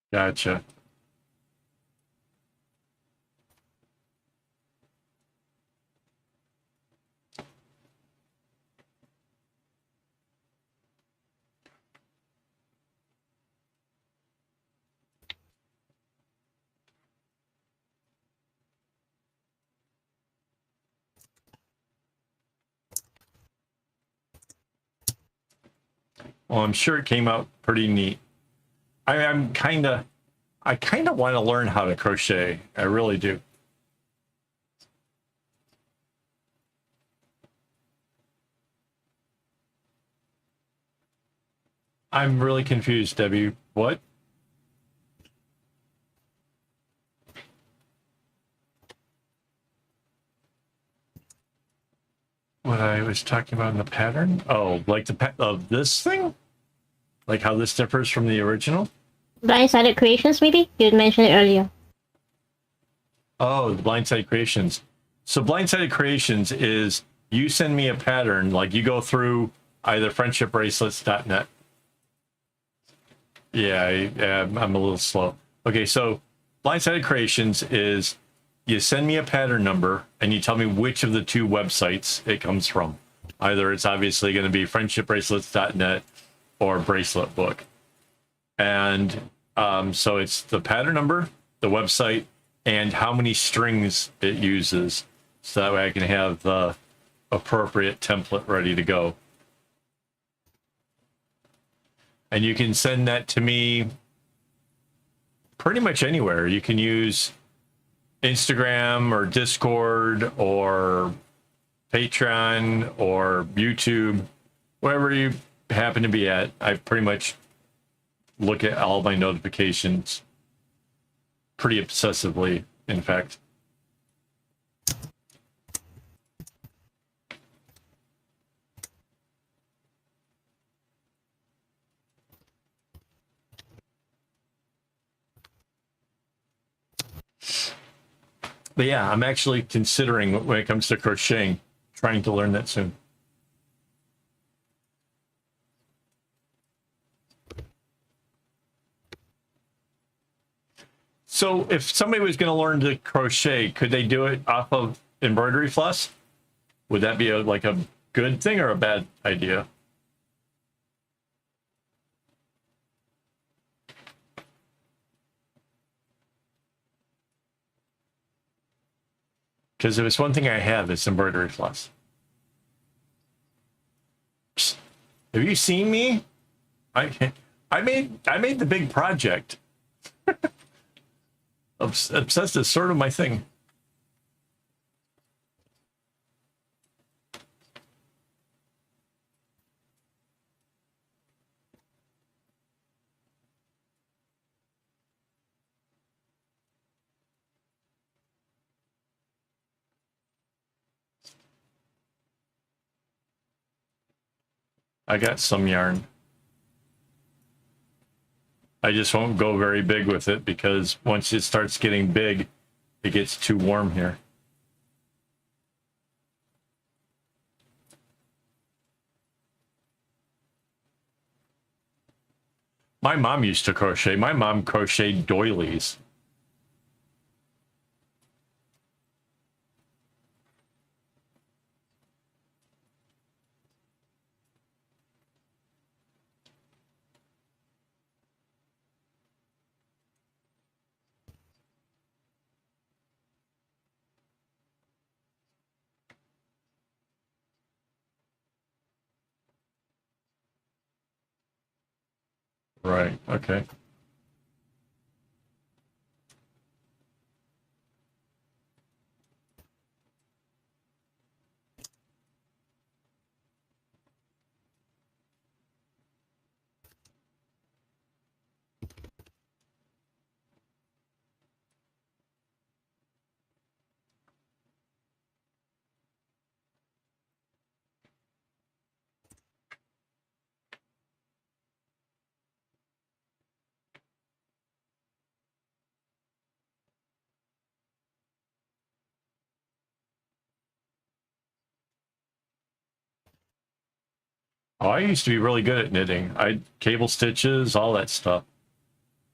Gotcha. Well, I'm sure it came out pretty neat. I kind of want to learn how to crochet. I really do. I'm really confused, Debbie. What? What I was talking about in the pattern? Oh, like the of this thing? Like how this differs from the original? Blindsided Creations, maybe? You mentioned it earlier. Oh, the Blindsided Creations. So Blindsided Creations is you send me a pattern, like you go through either friendshipbracelets.net. Yeah, I'm a little slow. Okay, so Blindsided Creations is you send me a pattern number and you tell me which of the two websites it comes from. Either it's obviously going to be friendshipbracelets.net or Bracelet Book. And so it's the pattern number, the website, and how many strings it uses. So that way I can have the appropriate template ready to go. And you can send that to me pretty much anywhere. You can use Instagram or Discord or Patreon or YouTube, wherever you happen to be at. I pretty much look at all my notifications pretty obsessively, in fact. But yeah, I'm actually considering when it comes to crocheting, trying to learn that soon. So if somebody was going to learn to crochet, could they do it off of embroidery floss? Would that be like a good thing or a bad idea? Because if it's one thing I have, it's embroidery floss. Psst. Have you seen me? I made the big project. Obsessed is sort of my thing. I got some yarn. I just won't go very big with it because once it starts getting big, it gets too warm here. My mom used to crochet. My mom crocheted doilies. Right, okay. Oh, I used to be really good at knitting. I cable stitches, all that stuff.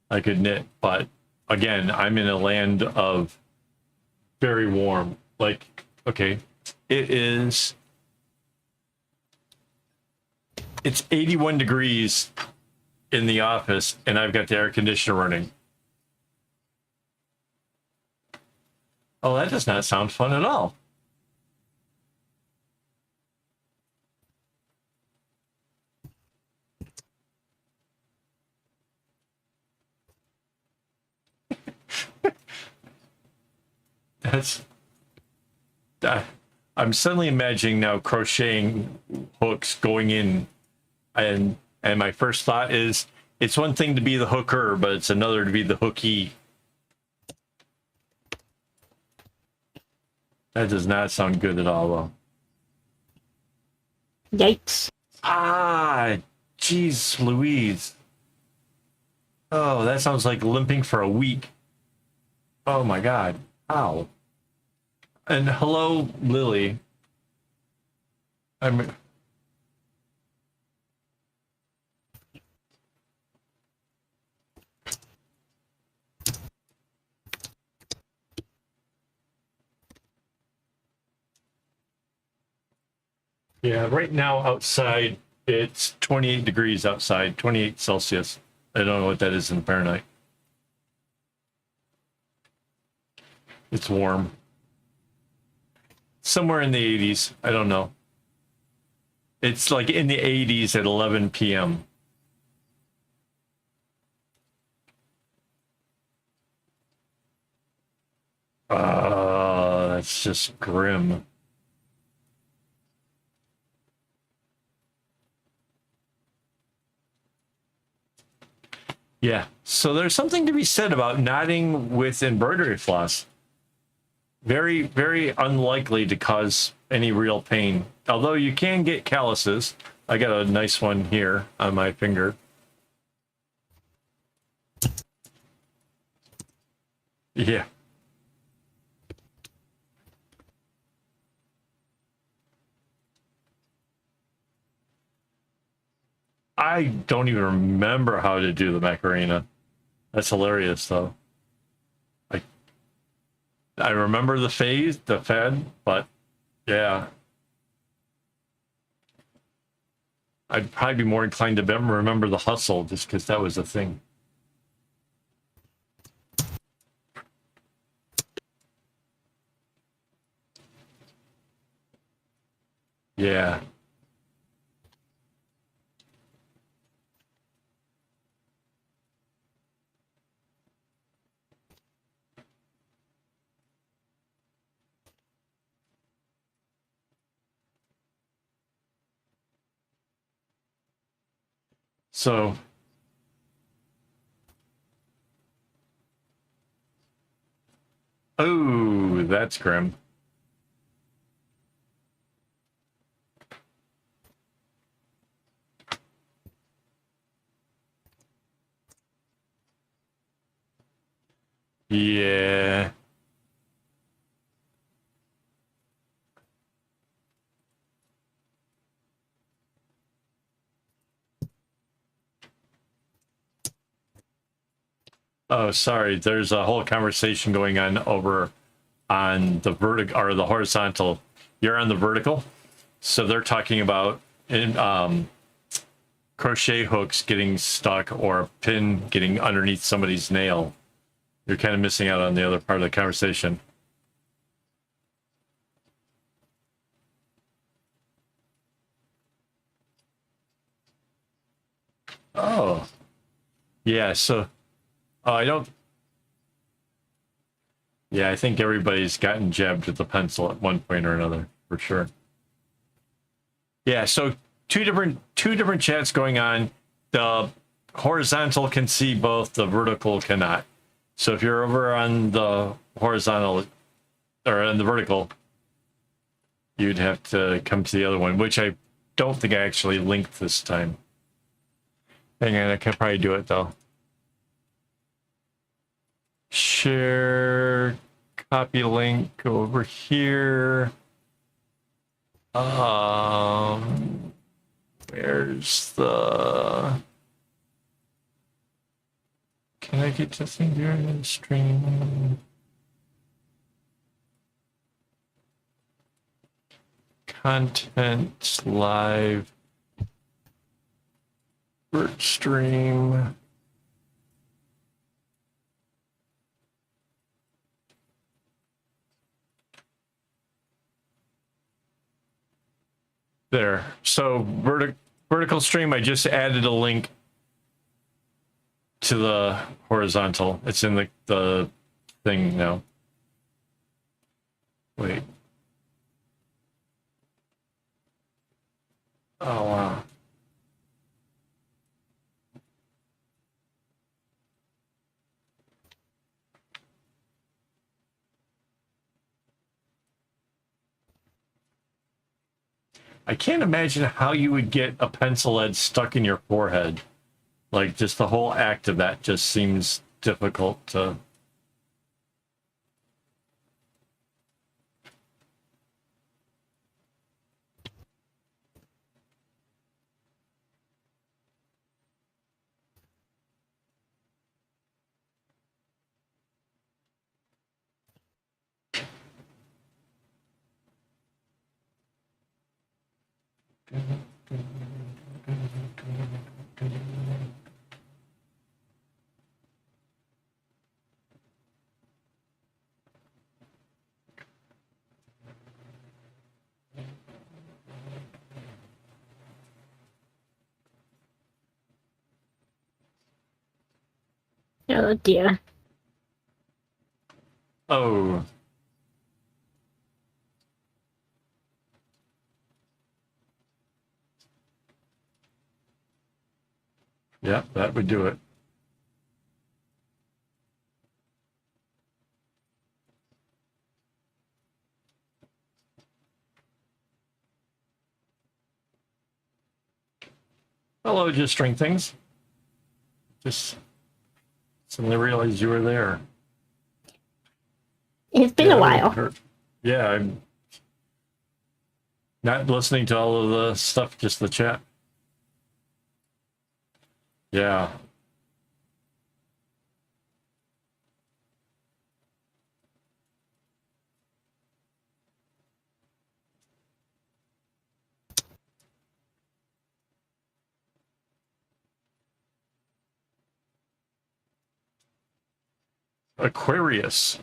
I could knit, but again, I'm in a land of very warm. Like, okay, it's 81 degrees in the office and I've got the air conditioner running. Oh, that does not sound fun at all. That's I'm suddenly imagining now crocheting hooks going in, and my first thought is it's one thing to be the hooker, but it's another to be the hooky. That does not sound good at all, though. Yikes. Ah, jeez Louise. Oh, that sounds like limping for a week. Oh my God. Ow. And hello, Lily. I'm... Yeah, right now outside, it's 28 degrees outside, 28 Celsius. I don't know what that is in Fahrenheit. It's warm. Somewhere in the 80s. I don't know. It's like in the 80s at 11 p.m. That's just grim. Yeah, so there's something to be said about knotting with embroidery floss. Very, very unlikely to cause any real pain. Although you can get calluses. I got a nice one here on my finger. Yeah. I don't even remember how to do the Macarena. That's hilarious, though. I remember the fed, but yeah. I'd probably be more inclined to remember the hustle, just because that was a thing. Yeah. So, oh, that's grim. Yeah. Oh, sorry. There's a whole conversation going on over on the vertical or the horizontal. You're on the vertical. So they're talking about crochet hooks getting stuck or a pin getting underneath somebody's nail. You're kind of missing out on the other part of the conversation. Oh, yeah. So, I don't. Yeah, I think everybody's gotten jabbed with the pencil at one point or another, for sure. Yeah. So two different chats going on. The horizontal can see both. The vertical cannot. So if you're over on the horizontal or on the vertical, you'd have to come to the other one, which I don't think I actually linked this time. Hang on, I can probably do it though. Share, copy link over here. Where's the... Can I get this thing during the stream? Content live Vert stream. There. So vertical stream, I just added a link to the horizontal. It's in the thing now. Wait. Oh, wow. I can't imagine how you would get a pencil lead stuck in your forehead. Like, just the whole act of that just seems difficult to... Oh dear. Oh. Yeah, that would do it. Hello, just string things. Just suddenly realized you were there. It's been Yeah, a that wouldn't while. hurt. Yeah, I'm not listening to all of the stuff, just the chat. Yeah. Aquarius.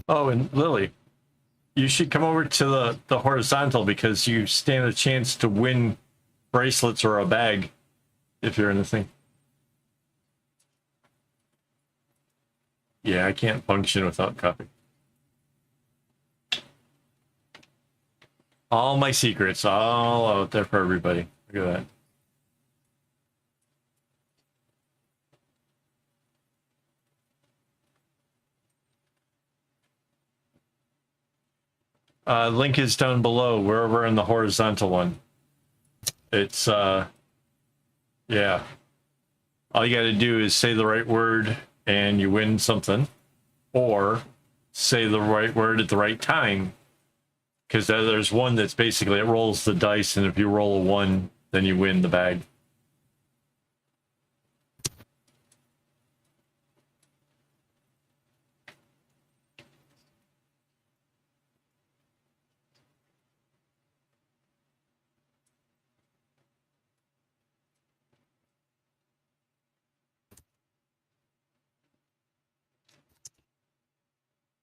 Oh, and Lily, you should come over to the horizontal because you stand a chance to win bracelets or a bag if you're in the thing. Yeah, I can't function without coffee. All my secrets, all out there for everybody. Look at that. Link is down below. We're over in the horizontal one. It's, yeah. All you got to do is say the right word and you win something. Or say the right word at the right time. Because there's one that's basically, it rolls the dice, and if you roll a 1, then you win the bag.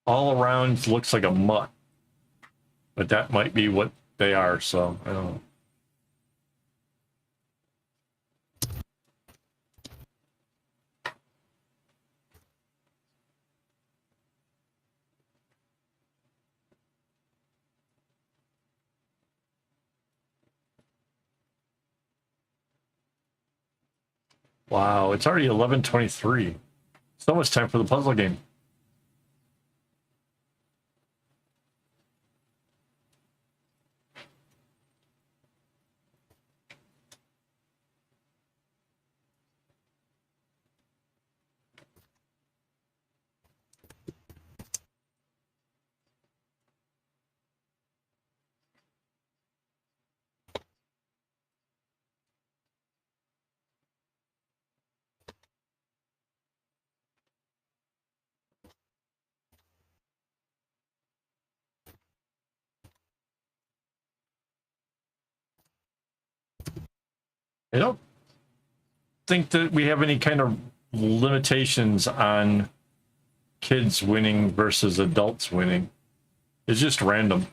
All around looks like a mutt, but that might be what they are, so I don't know. Wow, it's already 11:23. It's almost time for the puzzle game. I don't think that we have any kind of limitations on kids winning versus adults winning. It's just random.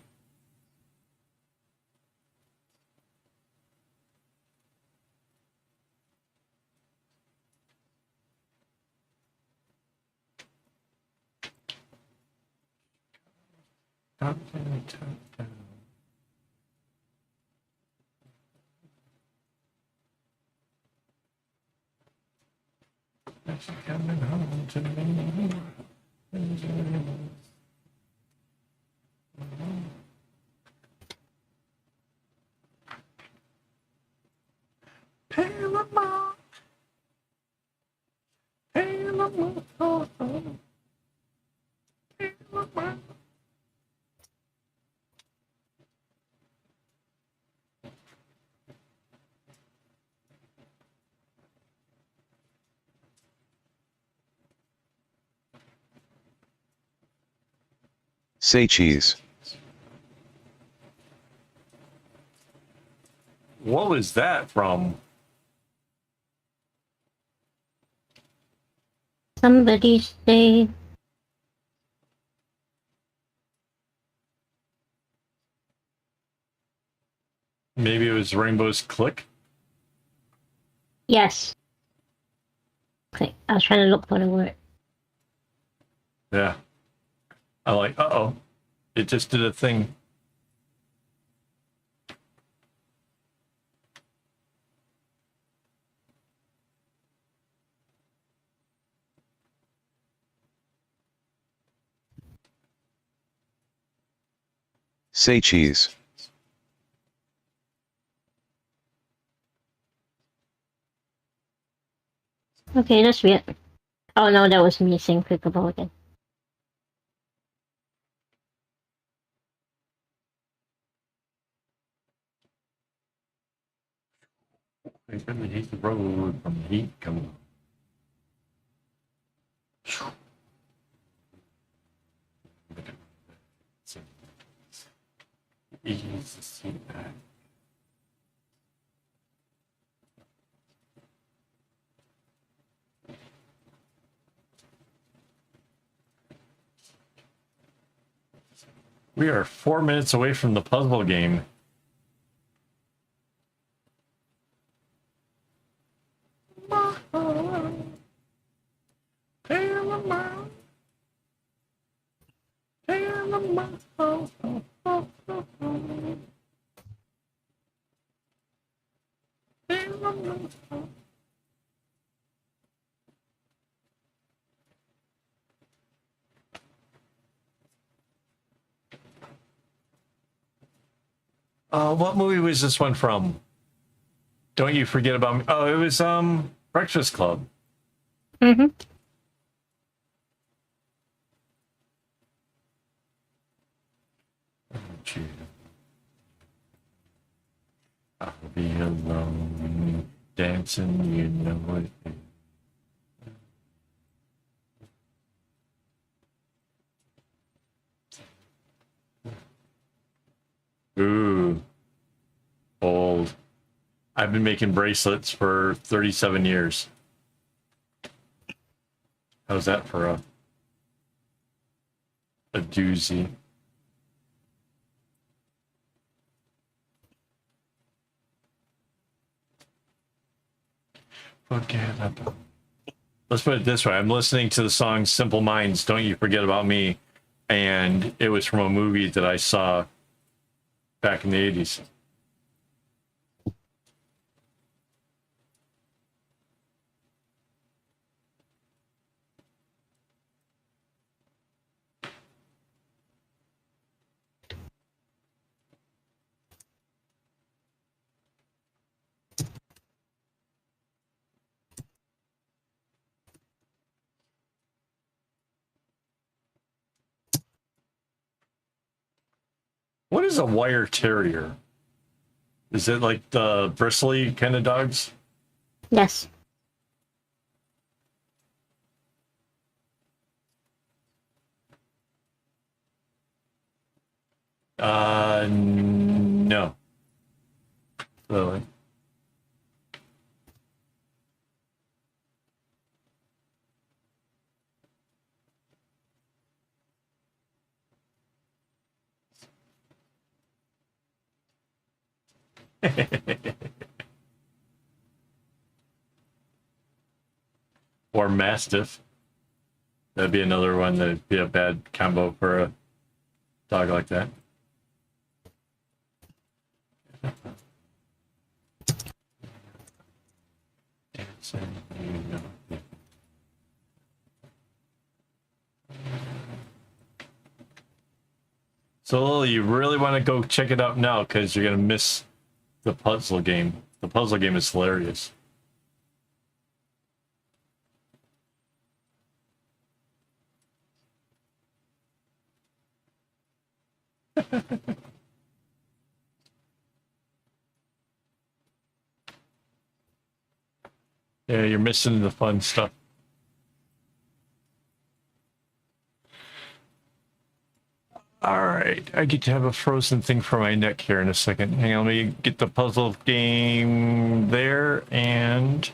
Coming home to me. Panama. Panama. Panama. Say cheese. What was that from? Somebody say. Maybe it was Rainbow's Click. Yes. Okay, I was trying to look for the word. Yeah. I like, uh-oh. It just did a thing. Say cheese. Okay, that's weird. Oh no, that was me saying clickable again. I really hate the road from the heat coming on. Easy to see that. We are 4 minutes away from the puzzle game. What movie was this one from? Don't You Forget About Me. Oh, it was Breakfast Club. Mm-hmm. I'll be alone, dancing, you know it. Ooh, old. I've been making bracelets for 37 years. How's that for a doozy? Forget about. Let's put it this way. I'm listening to the song Simple Minds, Don't You Forget About Me. And it was from a movie that I saw back in the 80s. What is a wire terrier? Is it like the bristly kind of dogs? Yes. No. Really? Or Mastiff. That'd be another one that'd be a bad combo for a dog like that. So you really want to go check it out now because you're gonna miss the puzzle game. The puzzle game is hilarious. Yeah, you're missing the fun stuff. All right, I get to have a frozen thing for my neck here in a second. Hang on, let me get the puzzle game there and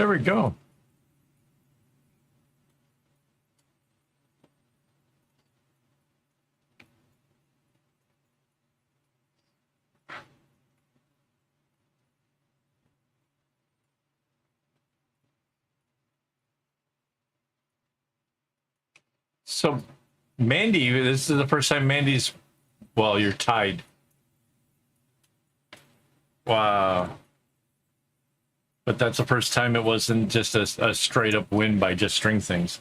There we go. So, Mandy, this is the first time Mandy's. Well, you're tied. Wow. But that's the first time it wasn't just a straight up win by just string things.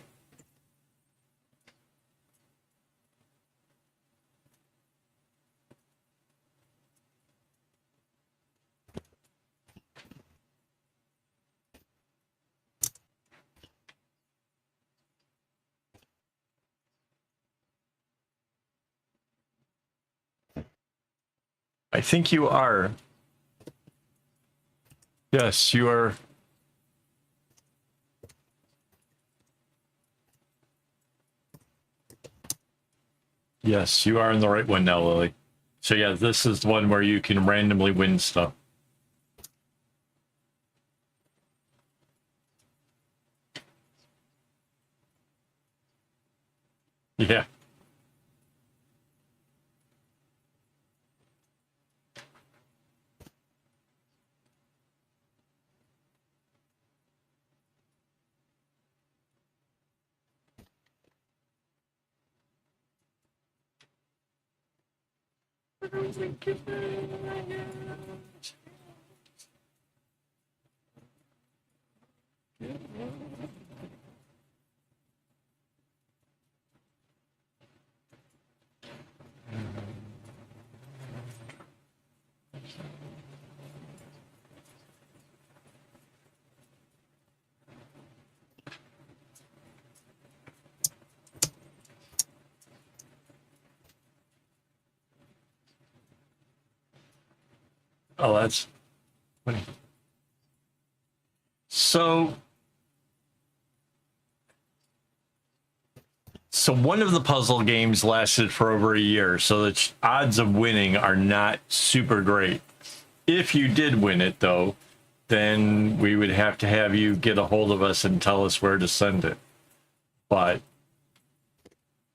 I think you are. Yes, you are. Yes, you are in the right one now, Lily. So yeah, this is the one where you can randomly win stuff. Yeah. Oh, that's funny. So one of the puzzle games lasted for over a year, so the odds of winning are not super great. If you did win it, though, then we would have to have you get a hold of us and tell us where to send it. But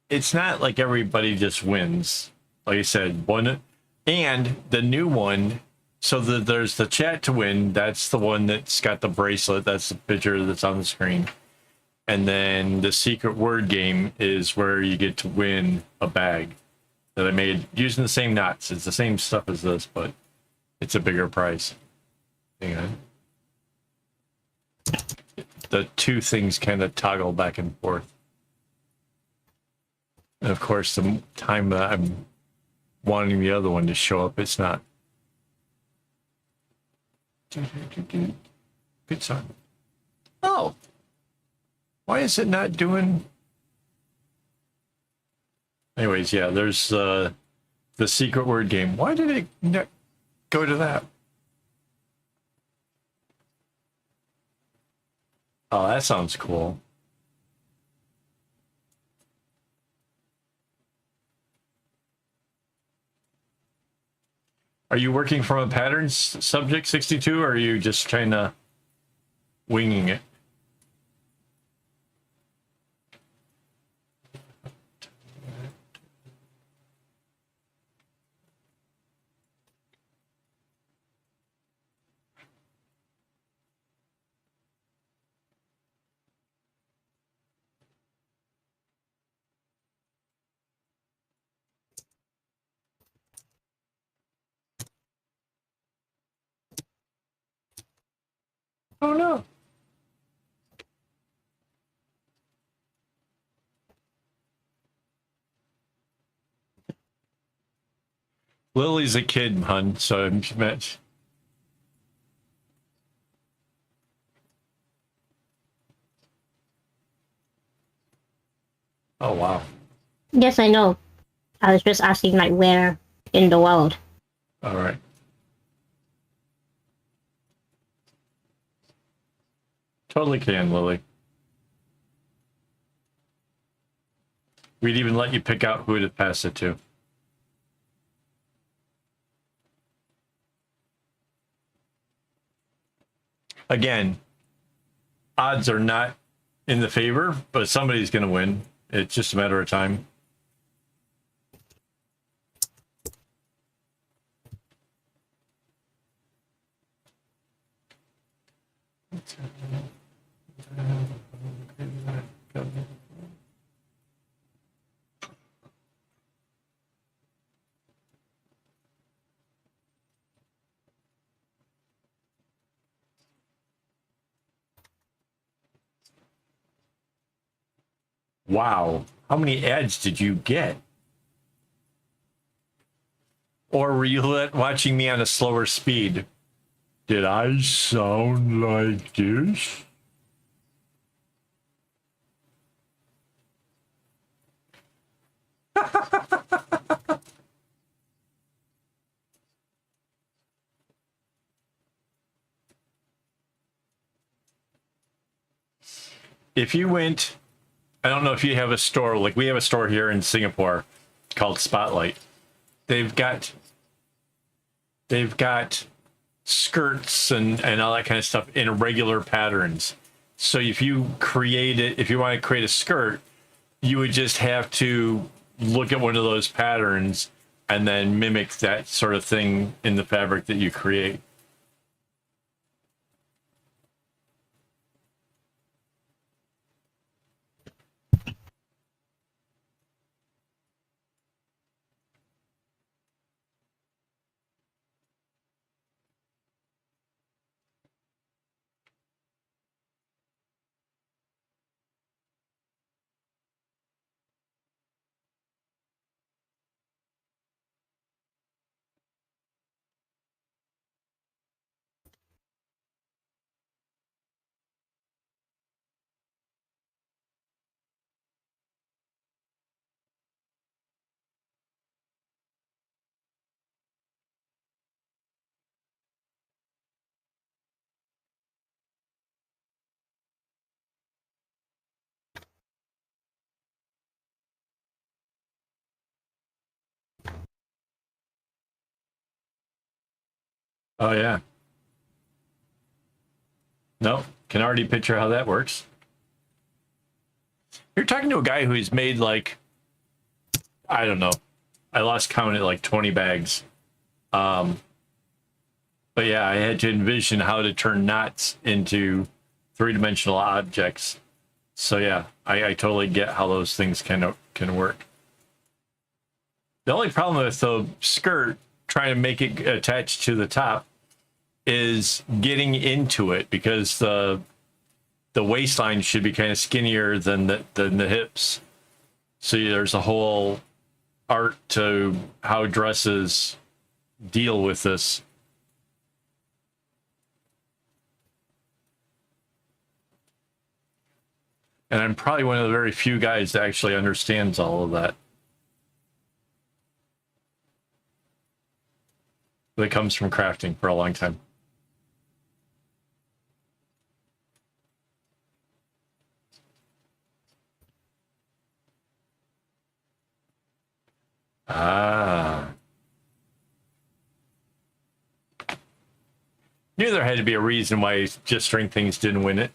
it's not like everybody just wins. Like I said, one, and the new one. So there's the chat to win. That's the one that's got the bracelet. That's the picture that's on the screen. And then the secret word game is where you get to win a bag that I made using the same knots. It's the same stuff as this, but it's a bigger price. Hang on. The two things kind of toggle back and forth. And of course, the time that I'm wanting the other one to show up, it's not. Good song. Oh. Why is it not doing? Anyways, yeah, there's the secret word game. Why did it not go to that? Oh, that sounds cool. Are you working from a patterns subject 62, or are you just kind of winging it? Oh no. Lily's a kid, hun, so she met. Oh wow. Yes, I know. I was just asking, like, where in the world. All right. Totally can, Lily. We'd even let you pick out who to pass it to. Again, odds are not in the favor, but somebody's going to win. It's just a matter of time. Wow. How many ads did you get? Or were you watching me on a slower speed? Did I sound like this? If you went, I don't know if you have a store, like we have a store here in Singapore called Spotlight. They've got skirts and all that kind of stuff in regular patterns. So if you create it, if you want to create a skirt, you would just have to look at one of those patterns and then mimic that sort of thing in the fabric that you create. Oh yeah. No, can already picture how that works. You're talking to a guy who's made like, I don't know, I lost count at like 20 bags. But yeah, I had to envision how to turn knots into three-dimensional objects. So yeah, I totally get how those things can work. The only problem with the skirt, trying to make it attached to the top, is getting into it, because the waistline should be kind of skinnier than the hips. So there's a whole art to how dresses deal with this. And I'm probably one of the very few guys that actually understands all of that. That comes from crafting for a long time. Ah. Knew there had to be a reason why Just String Things didn't win it.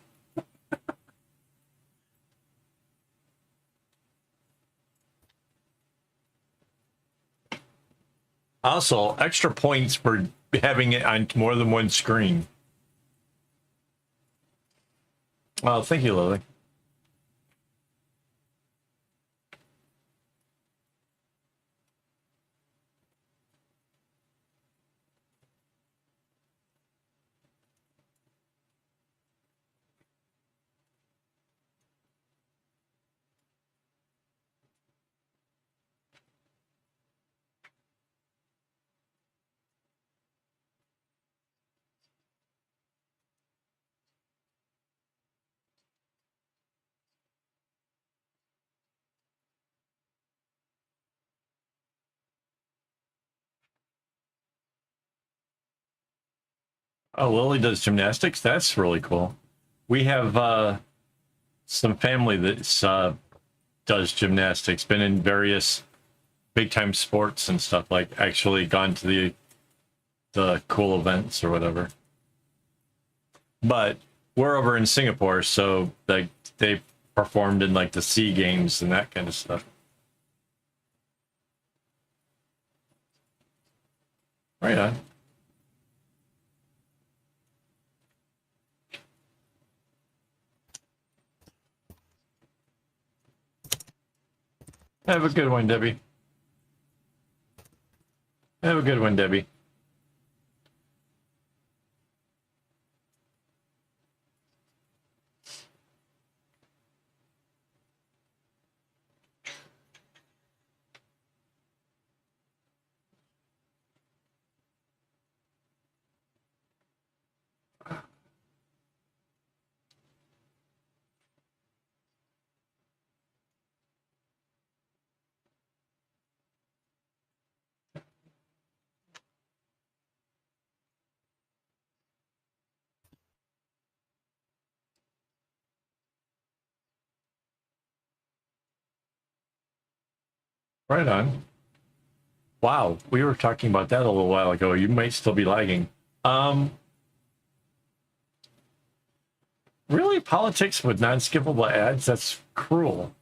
Also, extra points for having it on more than one screen. Well, thank you, Lily. Oh, Lily does gymnastics? That's really cool. We have some family that does gymnastics, been in various big-time sports and stuff, like actually gone to the cool events or whatever. But we're over in Singapore, so like they performed in like the Sea Games and that kind of stuff. Right on. Have a good one, Debbie. Have a good one, Debbie. Right on. Wow, we were talking about that a little while ago. You might still be lagging. Really, politics with non-skippable ads? That's cruel.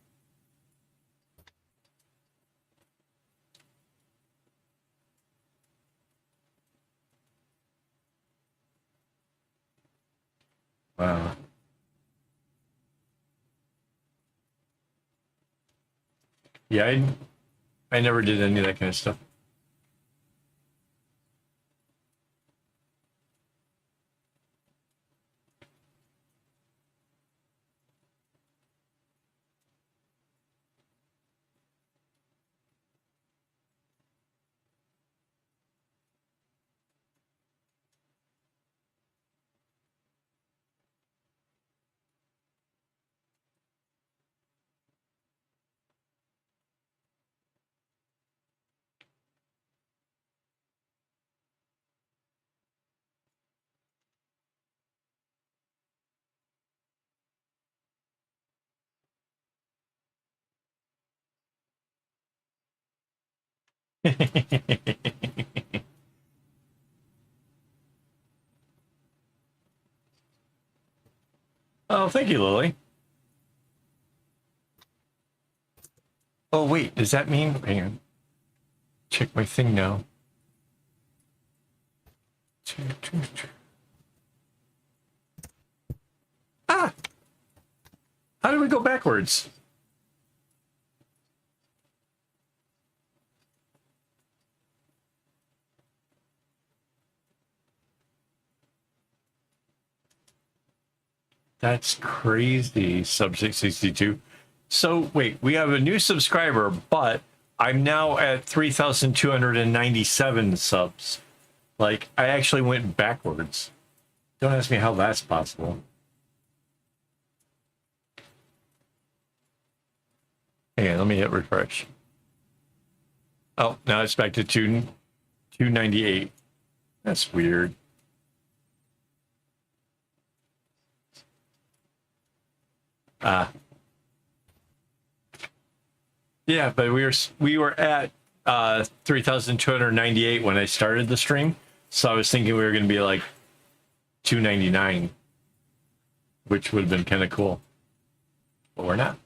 Wow. Yeah, I never did any of that kind of stuff. Oh, thank you, Lily. Oh, wait, does that mean... Hang on. Check my thing now. Ah! How do we go backwards? That's crazy, Sub 662. So, wait, we have a new subscriber, but I'm now at 3,297 subs. Like, I actually went backwards. Don't ask me how that's possible. Hang on, let me hit refresh. Oh, now it's back to 298. That's weird. Ah. Yeah, but we were at 3,298 when I started the stream. So I was thinking we were going to be like 299, which would have been kind of cool. But we're not.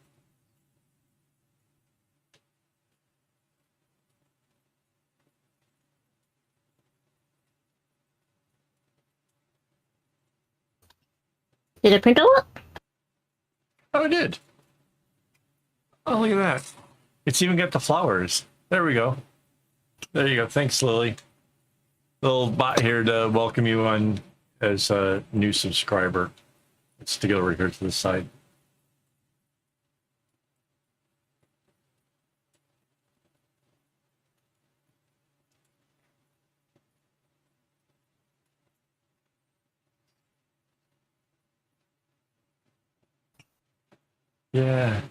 Did the printer work? Oh, it did. Oh, look at that. It's even got the flowers. There we go. There you go. Thanks, Lily. Little bot here to welcome you on as a new subscriber. Let's stick it over here to the side. Yeah.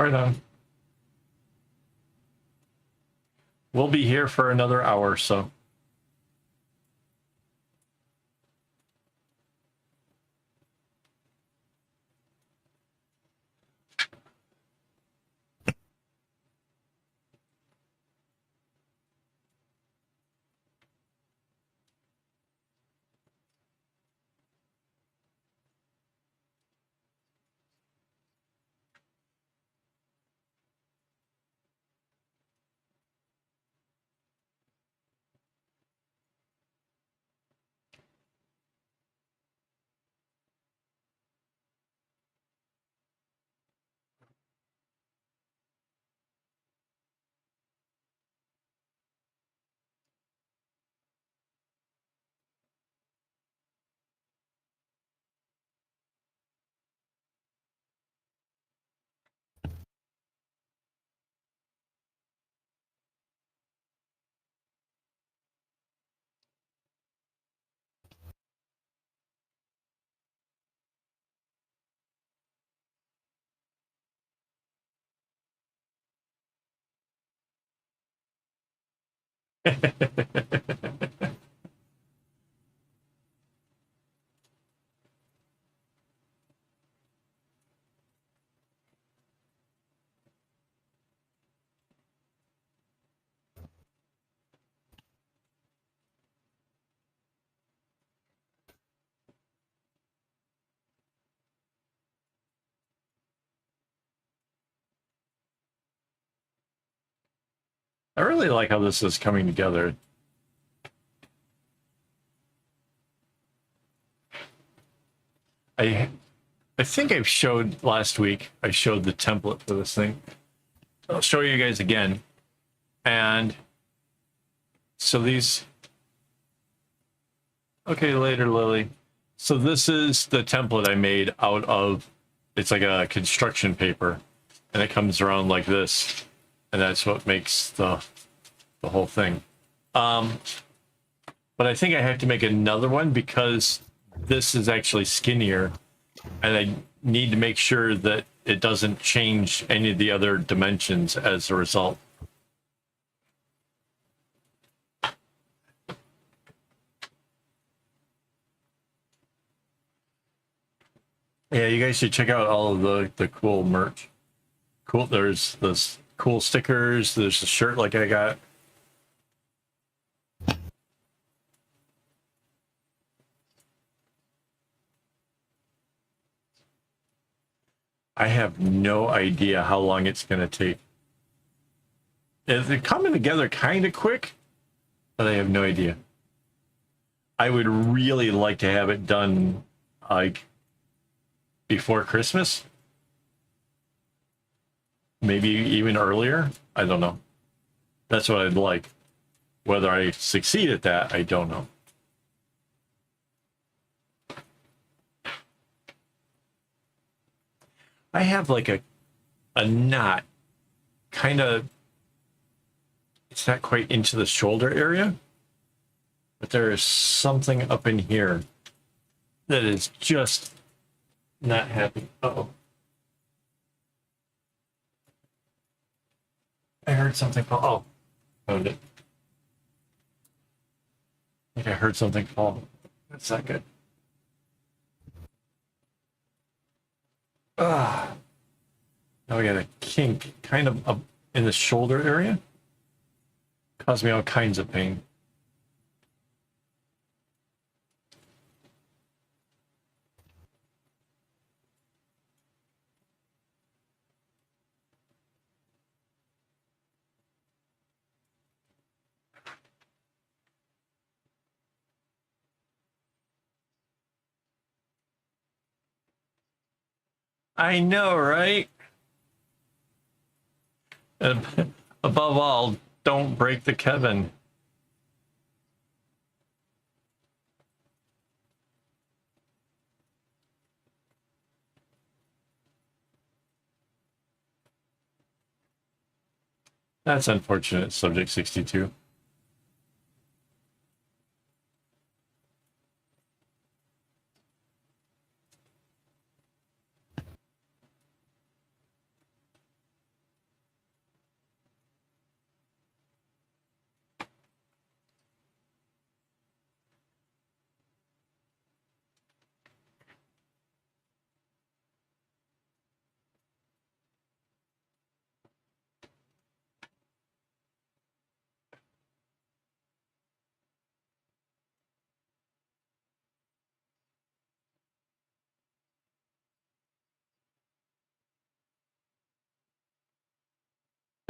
Right on. We'll be here for another hour or so. I really like how this is coming together. I I think I've showed last week, I showed the template for this thing. I'll show you guys again. And so these, okay, later, Lily. So this is the template I made out of, it's like a construction paper, and it comes around like this. And that's what makes the whole thing. But I think I have to make another one because this is actually skinnier, and I need to make sure that it doesn't change any of the other dimensions as a result. Yeah, you guys should check out all of the cool merch. Cool, there's this cool stickers, there's a shirt like I got. I have no idea how long it's going to take. They're coming together kind of quick, but I have no idea. I would really like to have it done like before Christmas. Maybe even earlier. I don't know. That's what I'd like. Whether I succeed at that, I don't know. I have like a knot kind of, it's not quite into the shoulder area, but there is something up in here that is just not happy. Uh-oh. I heard something fall. Oh, found it. I think I heard something fall. That's not good. Ah. Now we got a kink kind of up in the shoulder area. Caused me all kinds of pain. I know, right? And above all, don't break the Kevin. That's unfortunate, Subject 62.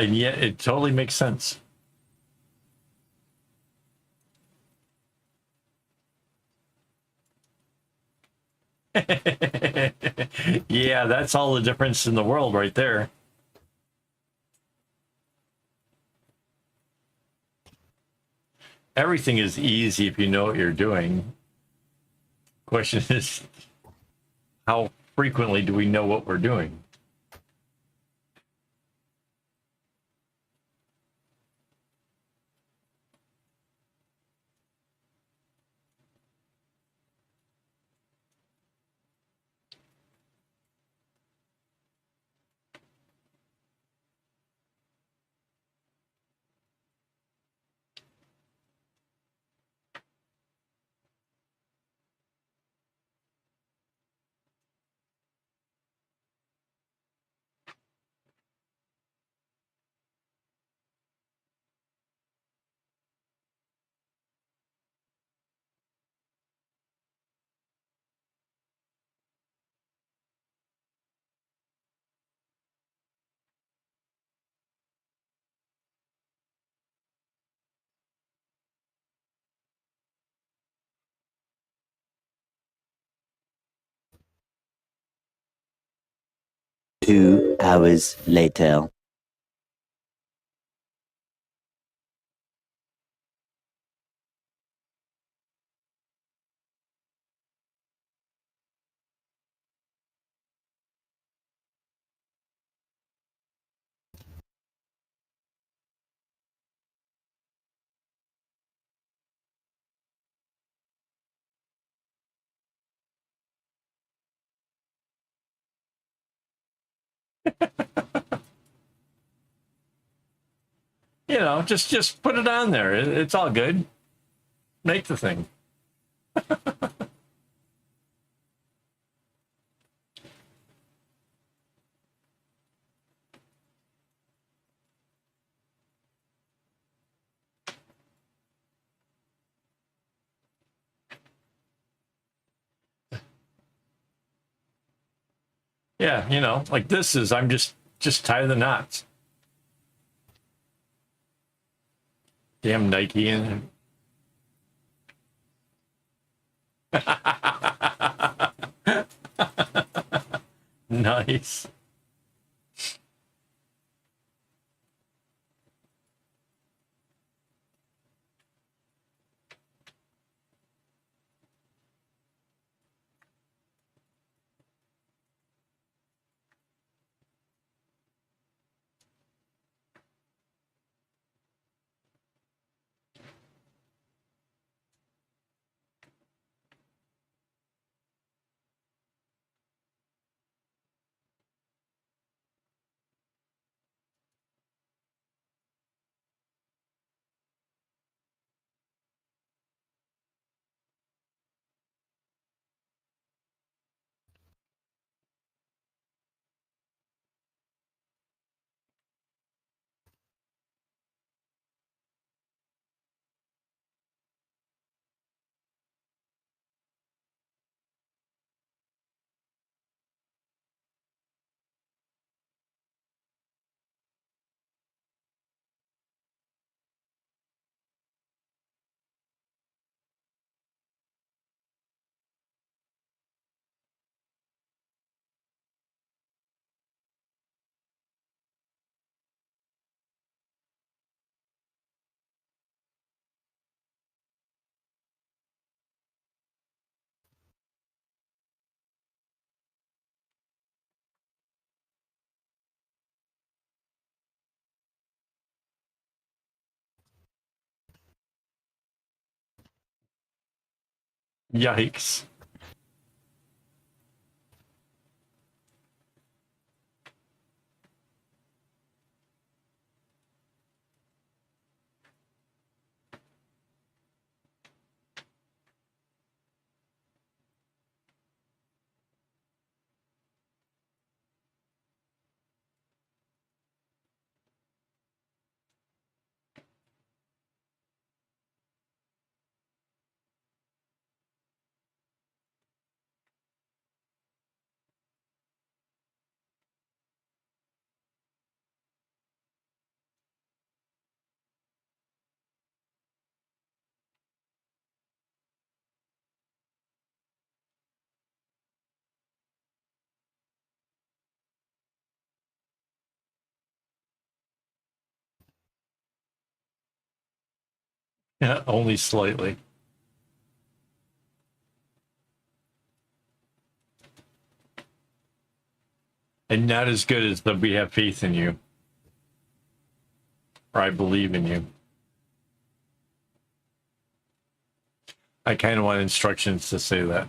And yet it totally makes sense. Yeah, that's all the difference in the world right there. Everything is easy if you know what you're doing. Question is, how frequently do we know what we're doing? Two hours later. You know, just put it on there. It's all good. Make the thing. Yeah, you know, like this is I'm just tie the knots. Damn Nike and nice. Yikes. Yeah, only slightly. And not as good as the "we have faith in you," or "I believe in you." I kind of want instructions to say that.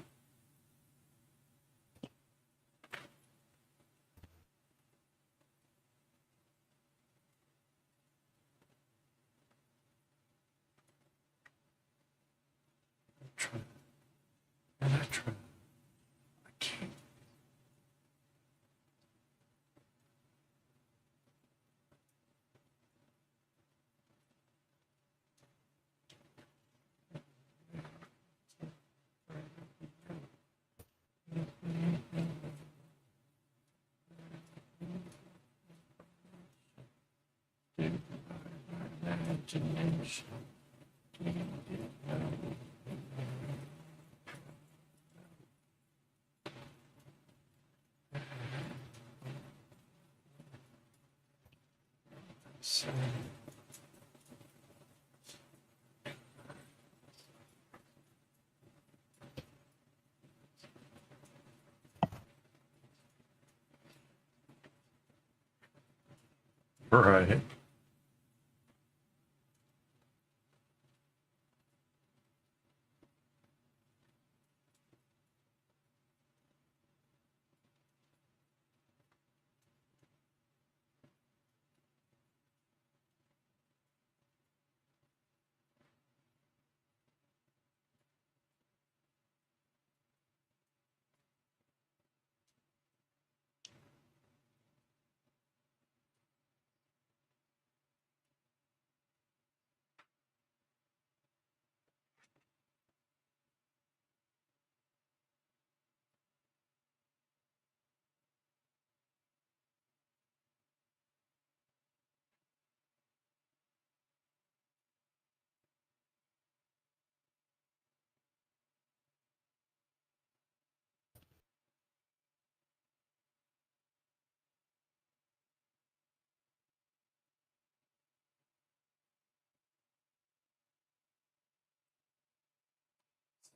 Right.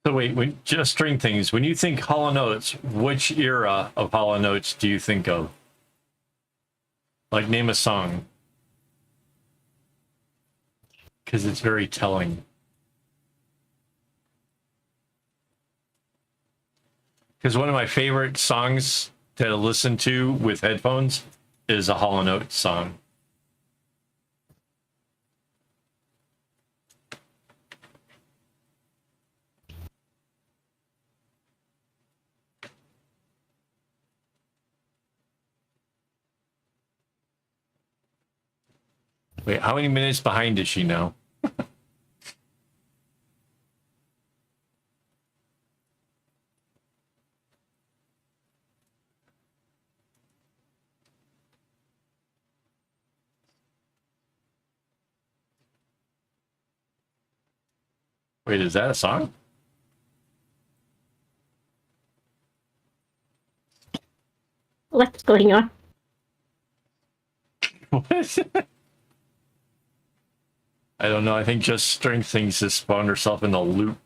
So wait, when just string things, when you think Hollow Notes, which era of Hollow Notes do you think of? Like, name a song, because it's very telling. Because one of my favorite songs to listen to with headphones is a Hollow Notes song. Wait, how many minutes behind is she now? Wait, is that a song? What's going on? What? I don't know. I think just string things has spawned herself in a loop.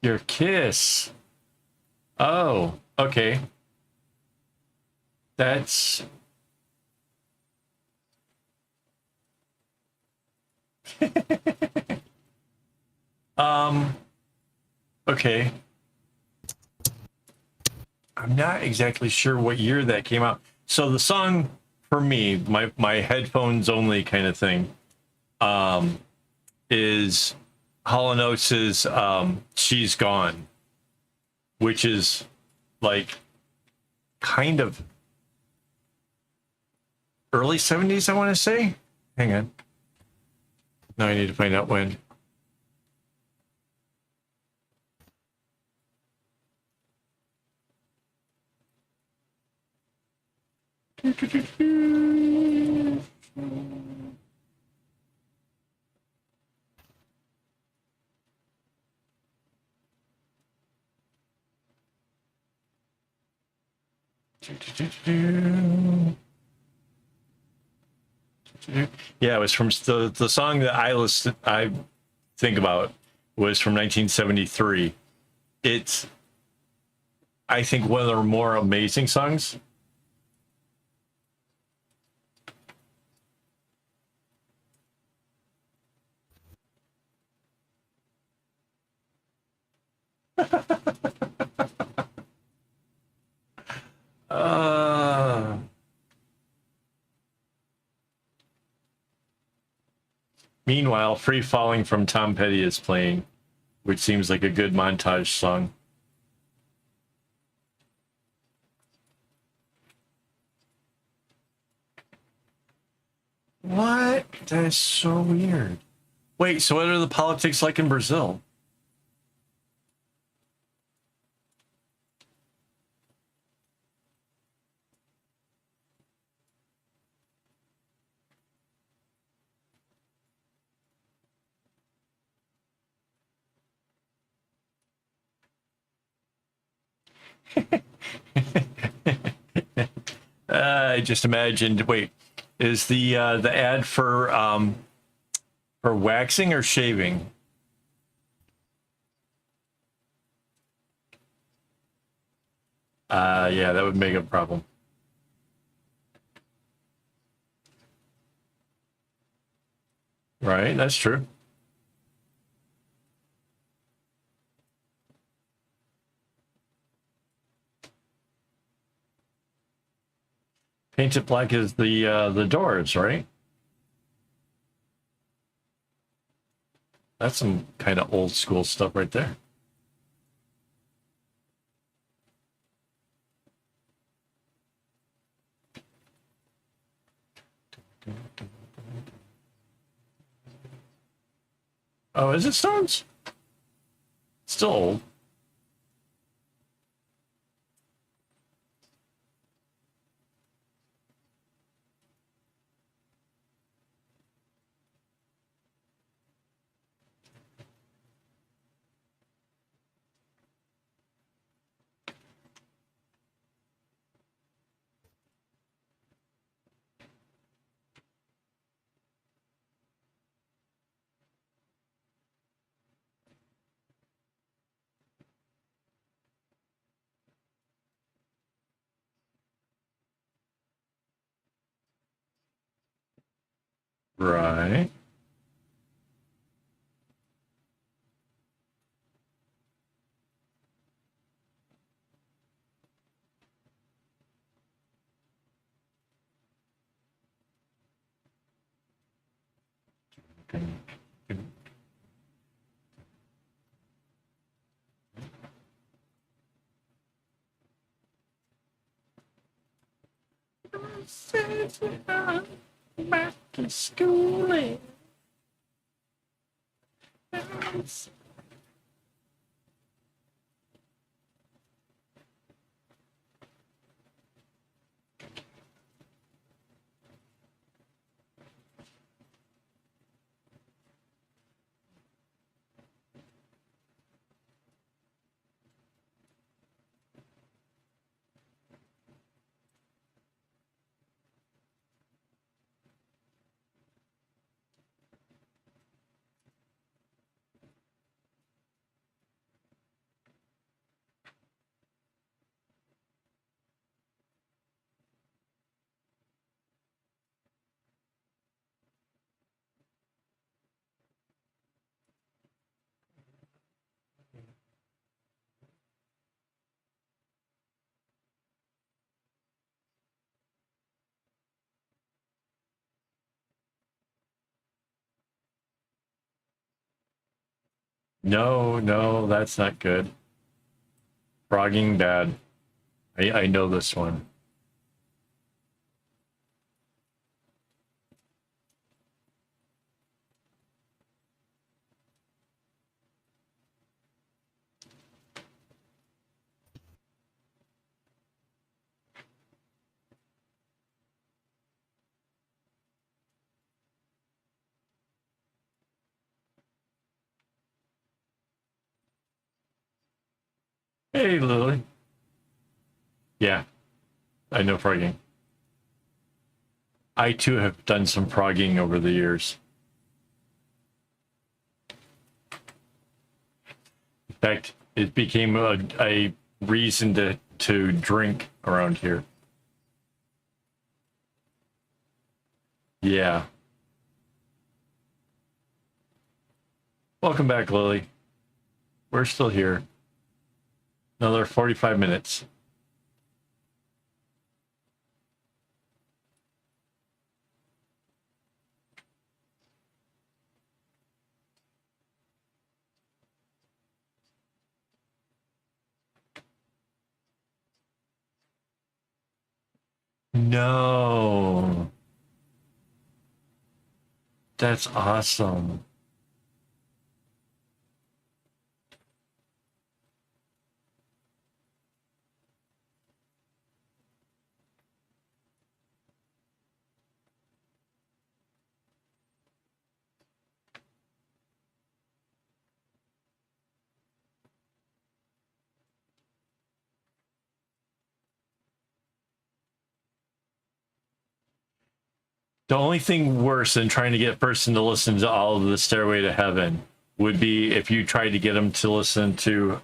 Your kiss. Oh, okay. That's okay. I'm not exactly sure what year that came out. So the song for me, my headphones only kind of thing, is Hollow Notes' "She's Gone," which is like kind of early 70s, I want to say. Hang on. Now I need to find out when. Yeah, it was from the song that I think about was from 1973. It's, I think, one of their more amazing songs. Uh, Meanwhile, Free Falling from Tom Petty is playing, which seems like a good montage song. What? That is so weird. Wait, so what are the politics like in Brazil? I just imagined. Wait, is the ad for waxing or shaving? Yeah, that would make a problem. Right, that's true. Paint it black is the doors, right? That's some kind of old school stuff right there. Oh, is it Stones? Still old. Right. Back to school. No, no, that's not good. Frogging bad. I know this one. Hey, Lily. Yeah. I know frogging. I too have done some frogging over the years. In fact, it became a reason to drink around here. Yeah. Welcome back, Lily. We're still here. Another 45 minutes. No. That's awesome. The only thing worse than trying to get a person to listen to all of the Stairway to Heaven would be if you tried to get them to listen to,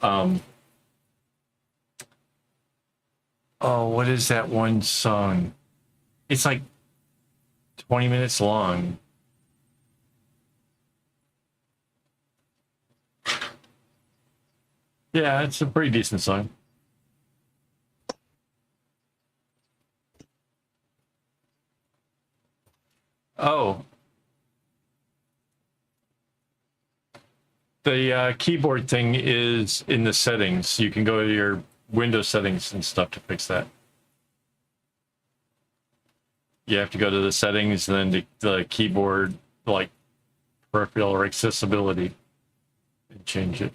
oh, what is that one song? It's like 20 minutes long. Yeah, it's a pretty decent song. Oh. The keyboard thing is in the settings. You can go to your Windows settings and stuff to fix that. You have to go to the settings and then the keyboard, like peripheral or accessibility, and change it.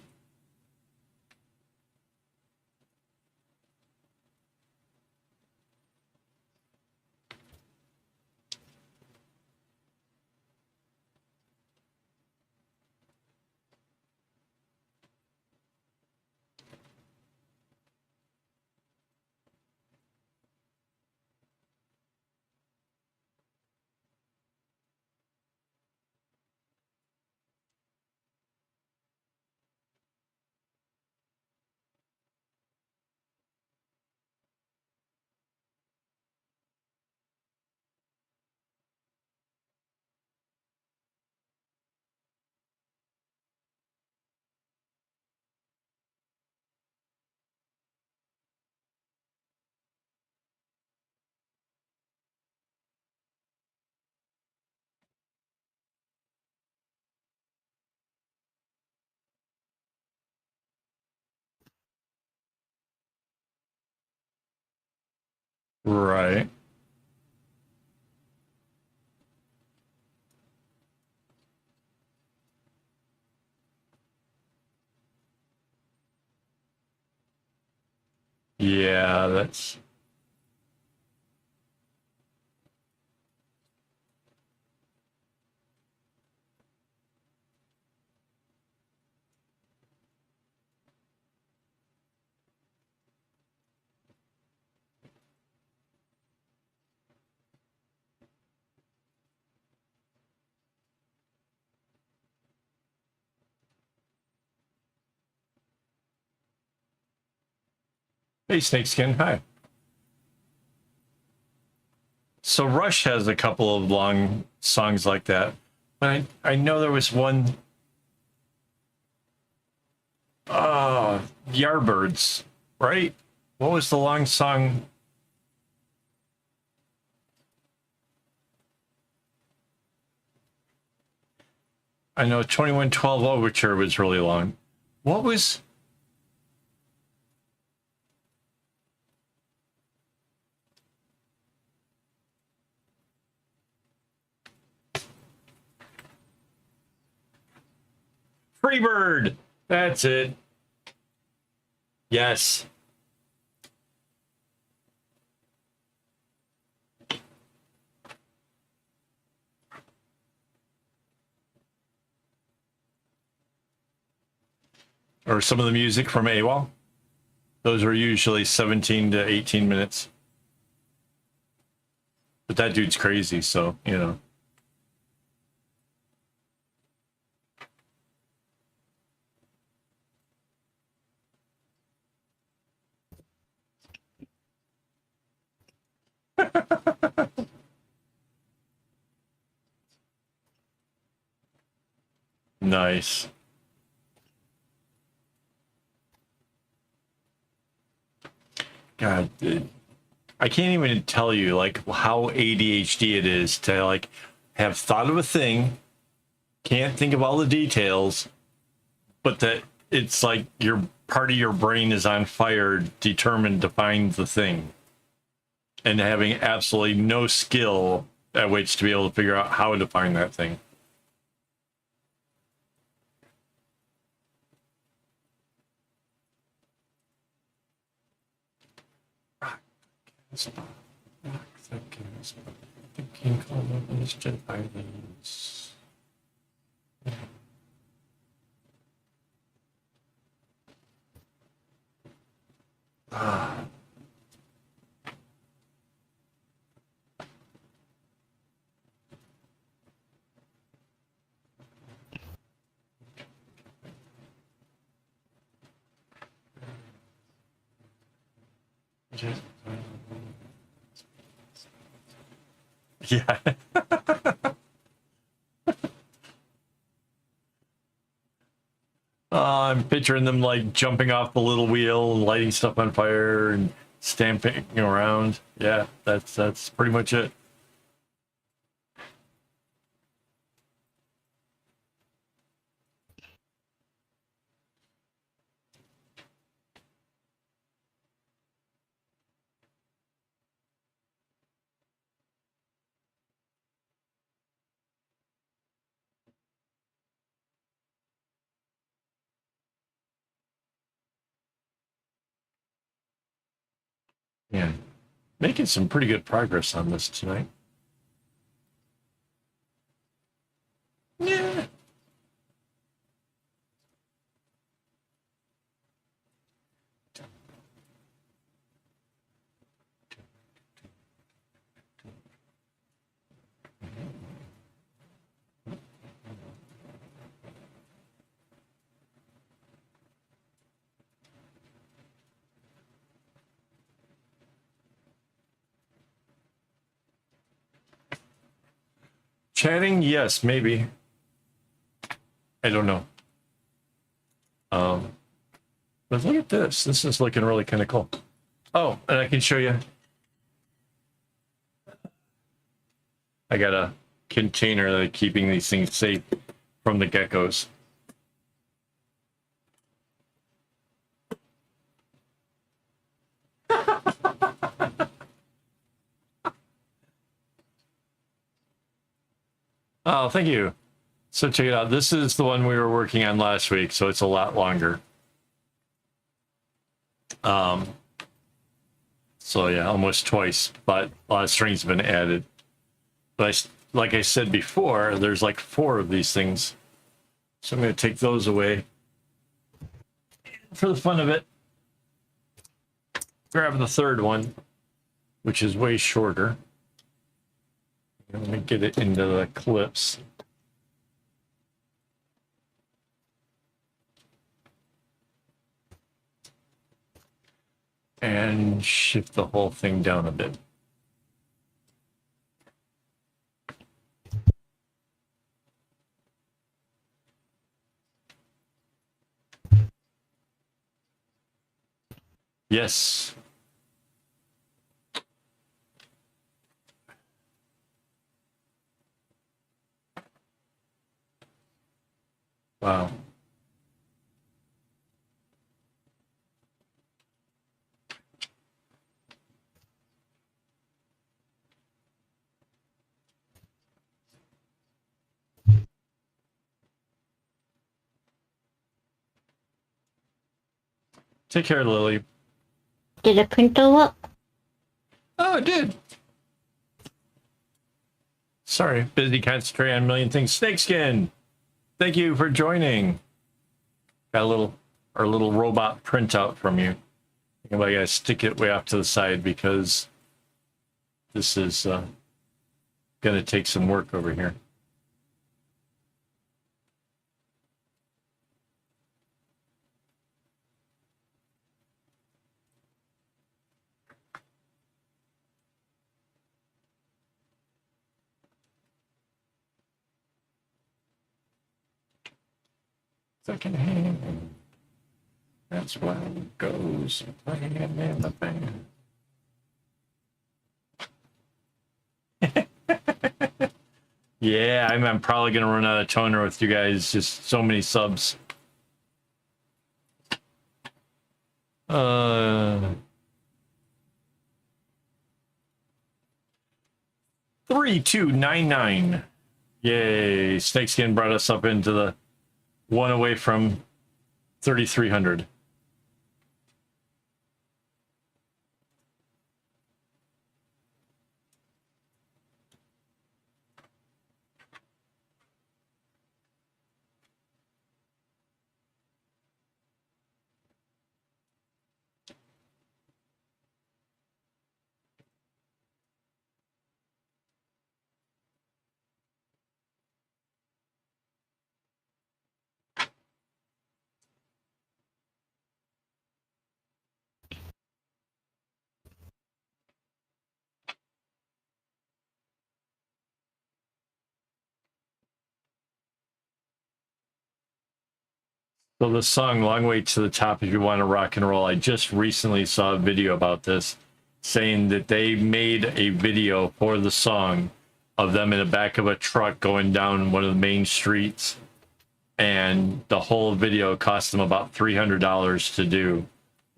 Right. Yeah, that's... Hey, Snakeskin, hi. So Rush has a couple of long songs like that. But I know there was one... Yardbirds, right? What was the long song? I know 2112 Overture was really long. What was... Freebird! That's it. Yes. Or some of the music from AWOL. Those are usually 17 to 18 minutes. But that dude's crazy, so, you know. Nice. God, I can't even tell you like how ADHD it is to like have thought of a thing, can't think of all the details, but that it's like your part of your brain is on fire, determined to find the thing, and having absolutely no skill at which to be able to figure out how to find that thing. Thinking colonized islands. Yeah. I'm picturing them like jumping off the little wheel and lighting stuff on fire and stamping around. Yeah, that's pretty much it. Yeah, making some pretty good progress on this tonight. Yeah. Chatting, yes, maybe. I don't know. But look at this. This is looking really kind of cool. Oh, and I can show you. I got a container that I'm keeping these things safe from the geckos. Oh, thank you. So check it out. This is the one we were working on last week, so it's a lot longer. So yeah, almost twice, but a lot of strings have been added. But like I said before, there's like 4 of these things. So I'm going to take those away. For the fun of it, grab the third one, which is way shorter. Let me get it into the clips. And shift the whole thing down a bit. Yes. Wow. Take care, Lily. Did the printer work? Oh, it did. Sorry, busy concentrating on a million things. Snakeskin, thank you for joining. Got our little robot printout from you. I gotta stick it way off to the side because this is gonna take some work over here. Second hand. That's where it goes. Playing in the band. Yeah, I'm probably gonna run out of toner with you guys. Just so many subs. 3299. Yay! Snakeskin brought us up into the one away from 3,300. So the song Long Way to the Top, if you want to rock and roll, I just recently saw a video about this saying that they made a video for the song of them in the back of a truck going down one of the main streets, and the whole video cost them about $300 to do,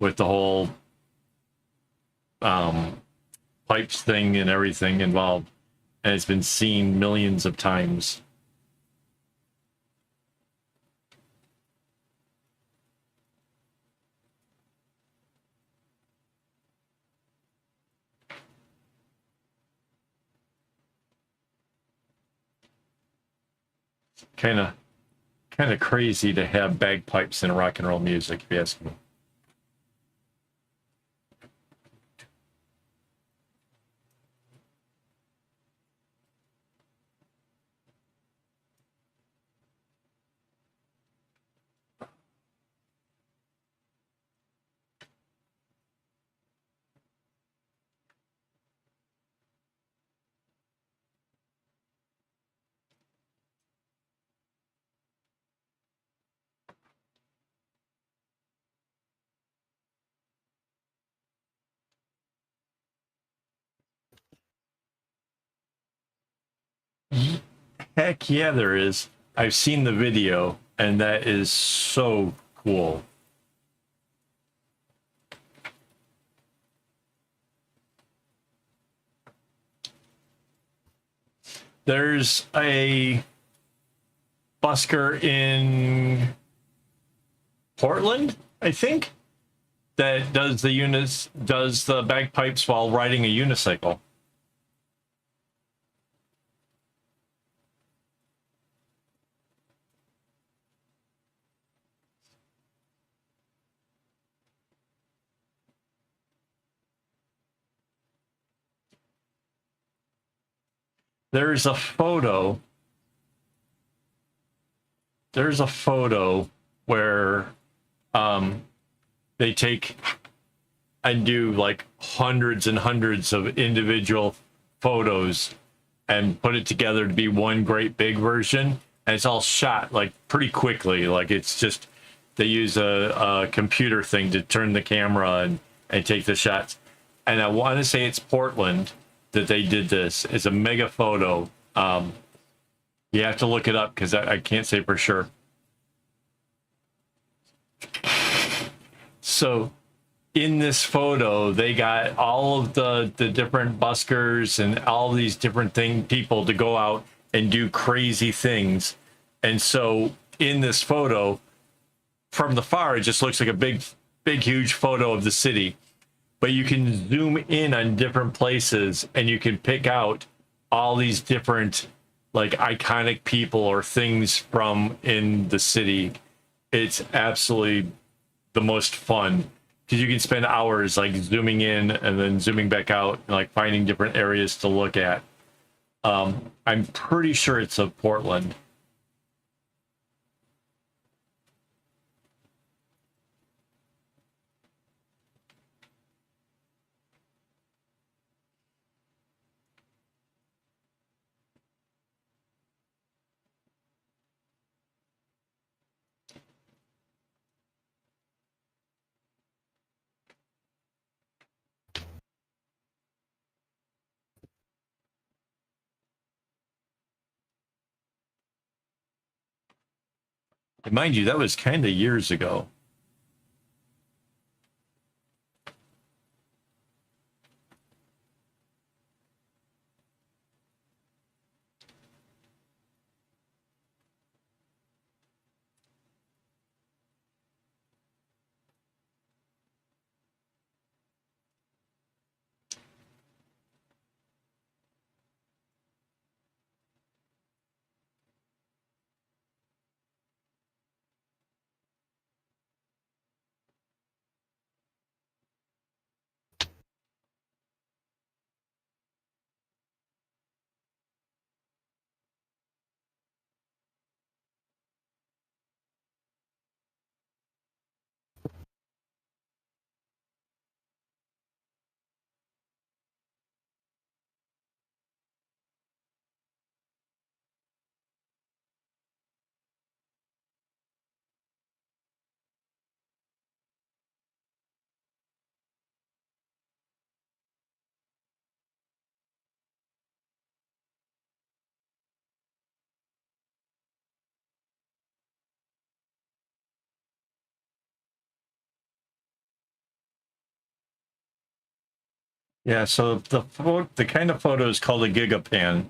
with the whole pipes thing and everything involved, and it's been seen millions of times. Kind of crazy to have bagpipes in rock and roll music, if you ask me. Heck yeah, there is. I've seen the video, and that is so cool. There's a busker in Portland, I think, that does the bagpipes while riding a unicycle. There's a photo where they take and do like hundreds and hundreds of individual photos and put it together to be one great big version, and it's all shot like pretty quickly. Like, it's just, they use a computer thing to turn the camera and take the shots. And I want to say it's Portland that they did this. It's a mega photo. You have to look it up because I can't say for sure. So in this photo, they got all of the different buskers and all these different people to go out and do crazy things. And so in this photo, from the far, it just looks like a big, huge photo of the city. But you can zoom in on different places and you can pick out all these different like iconic people or things from in the city. It's absolutely the most fun because you can spend hours like zooming in and then zooming back out and like finding different areas to look at. I'm pretty sure it's of Portland. And mind you, that was kind of years ago. Yeah, so the kind of photo is called a gigapan.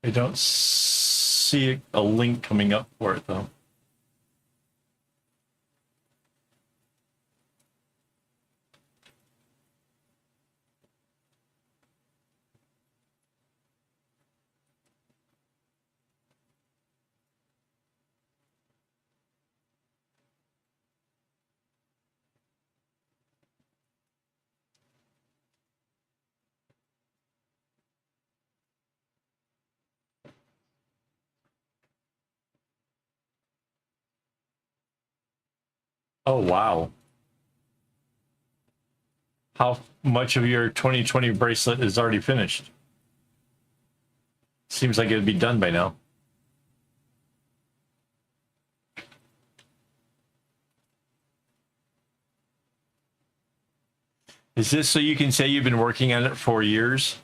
I don't see a link coming up for it though. Oh wow. How much of your 2020 bracelet is already finished? Seems like it'd be done by now. Is this so you can say you've been working on it for years?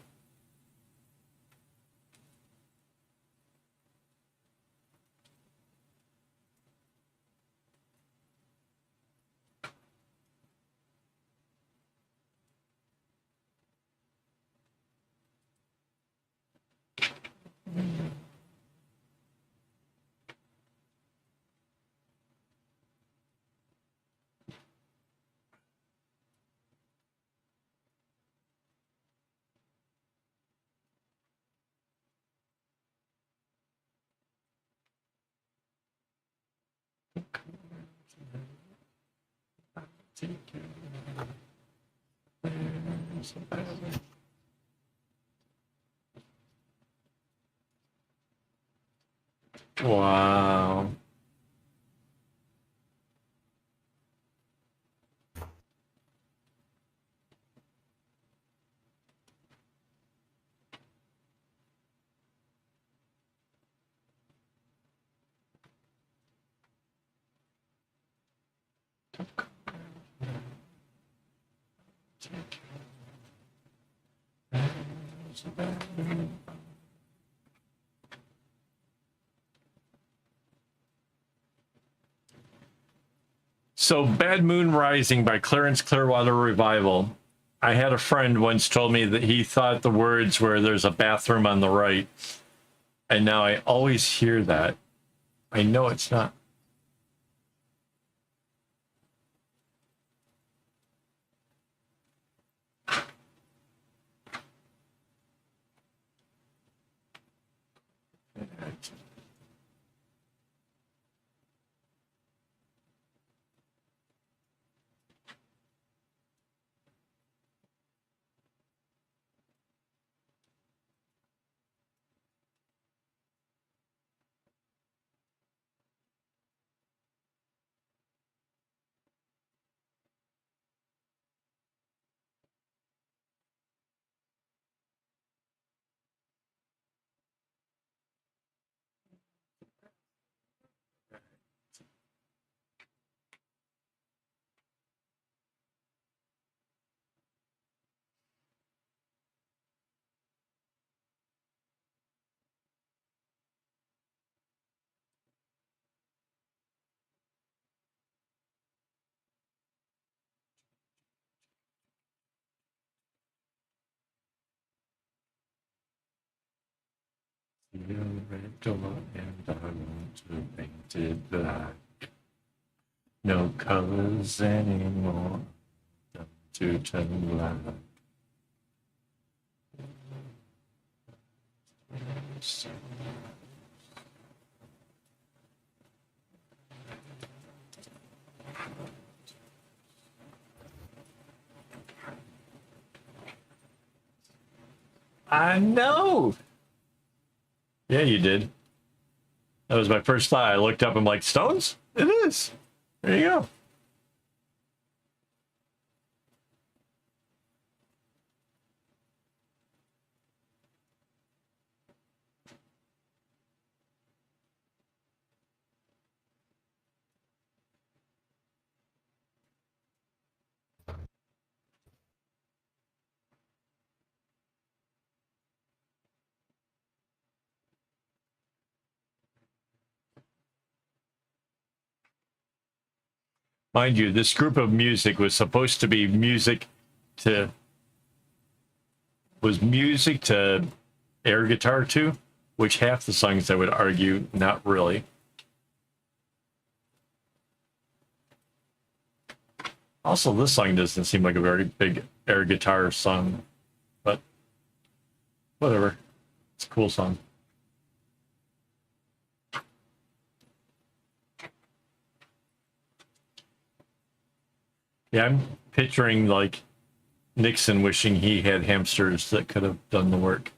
Wow. So, Bad Moon Rising by Clarence Clearwater Revival. I had a friend once told me that he thought the words were "there's a bathroom on the right." And now I always hear that. I know it's not. Your red door and I want to paint it black. No colors anymore. To turn black. I know. Yeah, you did. That was my first thought. I looked up. I'm like, stones? It is. There you go. Mind you, this group of music was supposed to be music to air guitar to, which half the songs I would argue not really. Also, this song doesn't seem like a very big air guitar song, but whatever. It's a cool song. Yeah, I'm picturing like Nixon wishing he had hamsters that could have done the work.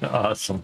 Awesome.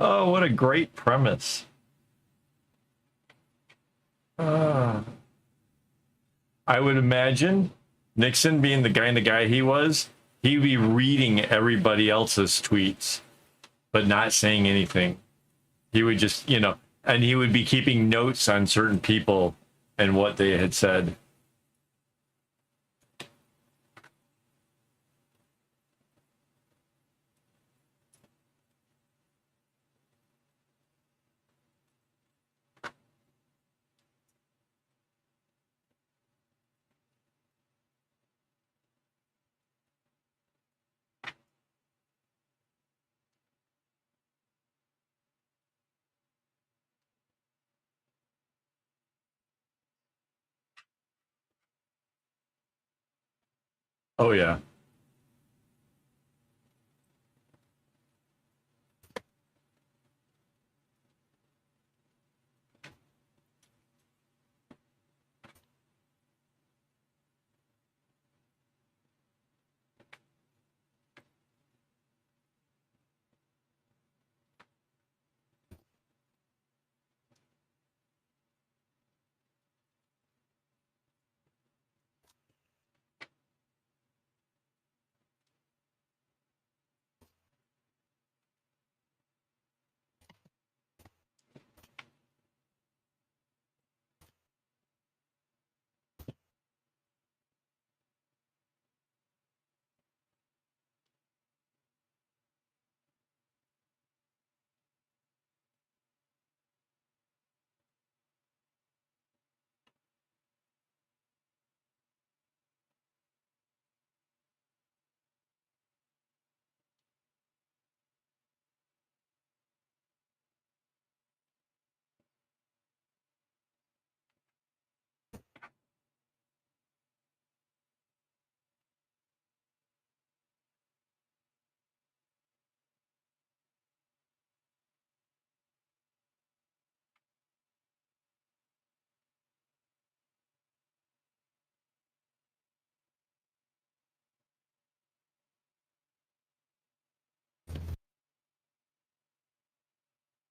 Oh, what a great premise. I would imagine Nixon being the kind of guy he was, he'd be reading everybody else's tweets, but not saying anything. He would just, and he would be keeping notes on certain people and what they had said. Oh, yeah.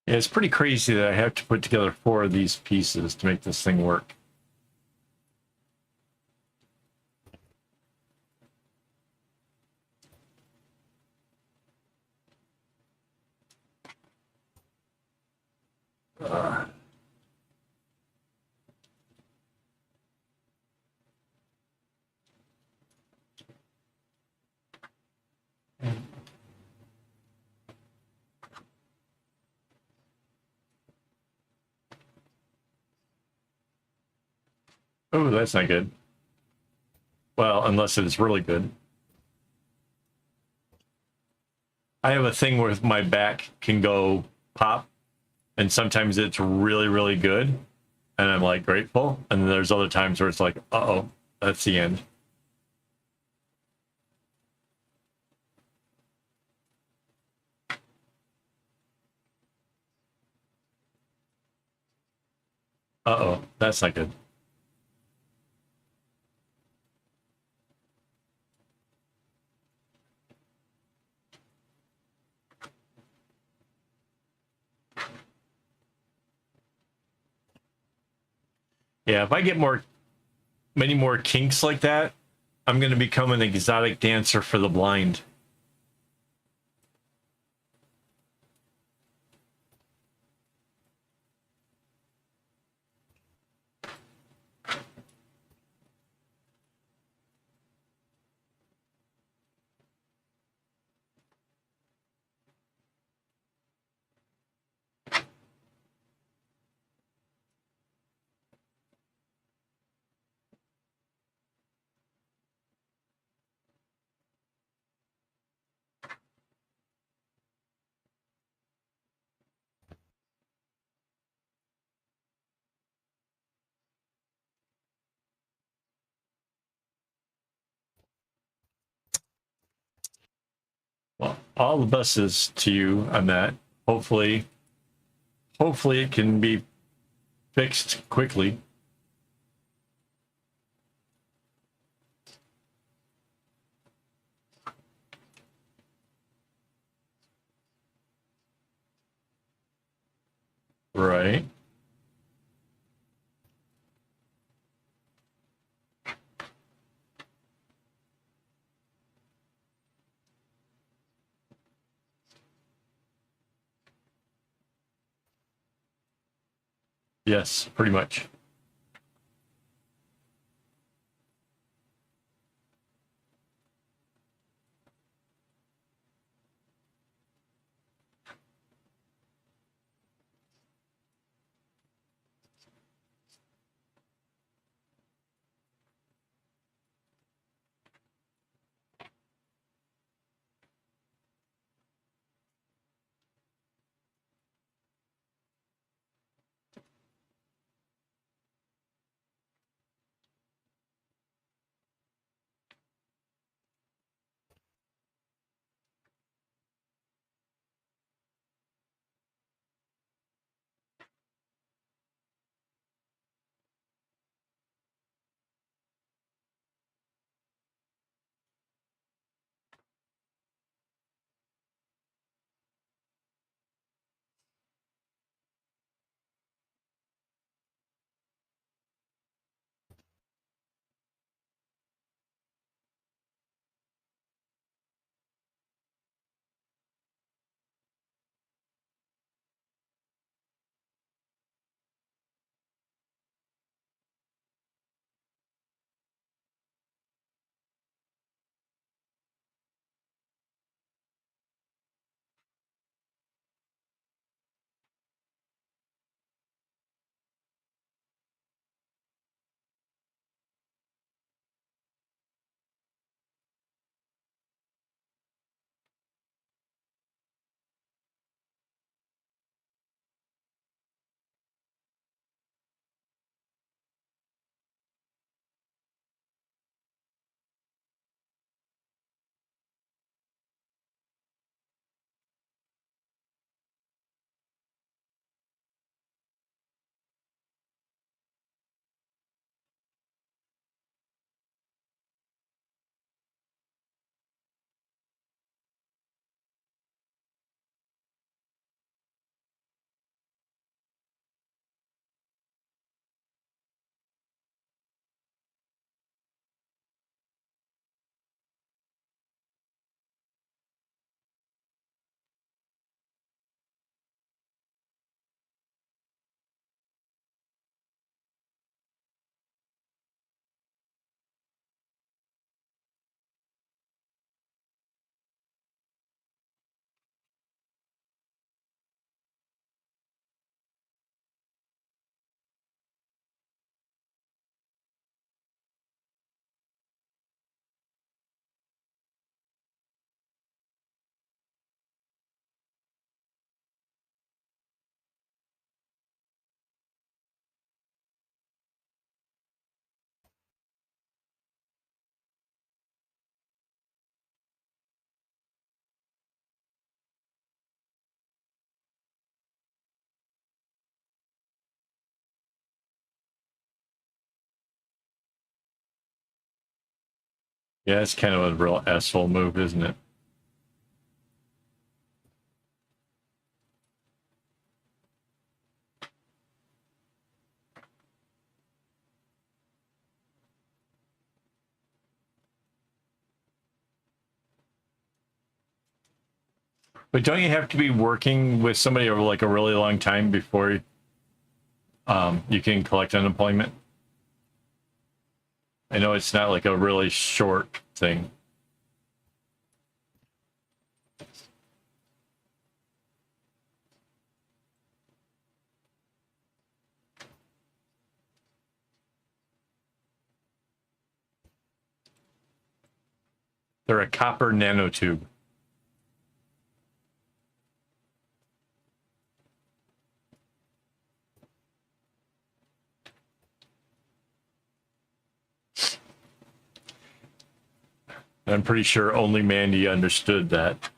Yeah, it's pretty crazy that I have to put together 4 of these pieces to make this thing work. Oh, that's not good. Well, unless it is really good. I have a thing where my back can go pop, and sometimes it's really, really good, and I'm like grateful. And then there's other times where it's like, uh-oh, that's the end. Uh-oh, that's not good. Yeah, if I get many more kinks like that, I'm going to become an exotic dancer for the blind. Well, all the best to you on that. Hopefully it can be fixed quickly. Right. Yes, pretty much. Yeah, it's kind of a real asshole move, isn't it? But don't you have to be working with somebody over like a really long time before you can collect unemployment? I know it's not like a really short thing. They're a copper nanotube. I'm pretty sure only Mandy understood that.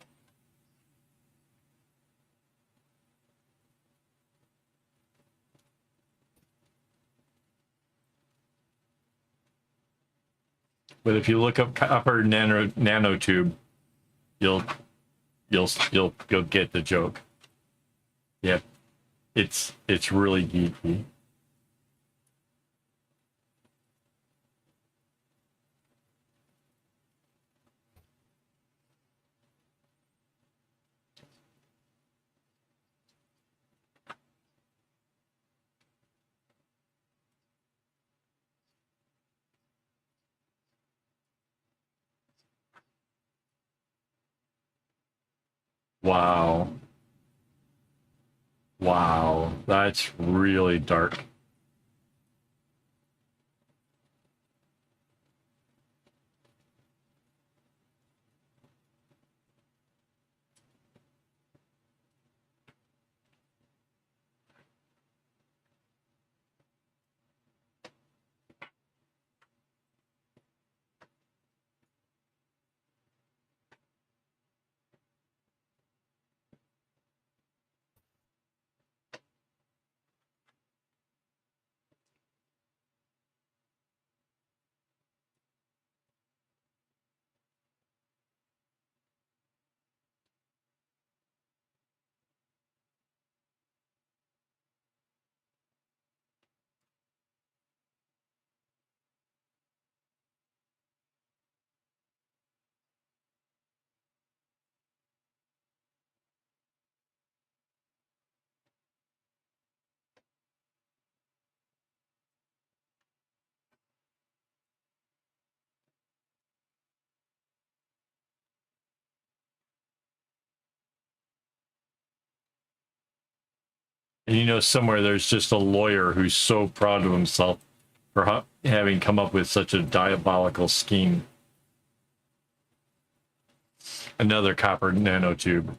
But if you look up copper nanotube, you'll get the joke. Yep, it's really geeky. Wow. Wow, that's really dark. And you know, somewhere there's just a lawyer who's so proud of himself for having come up with such a diabolical scheme. Another copper nanotube.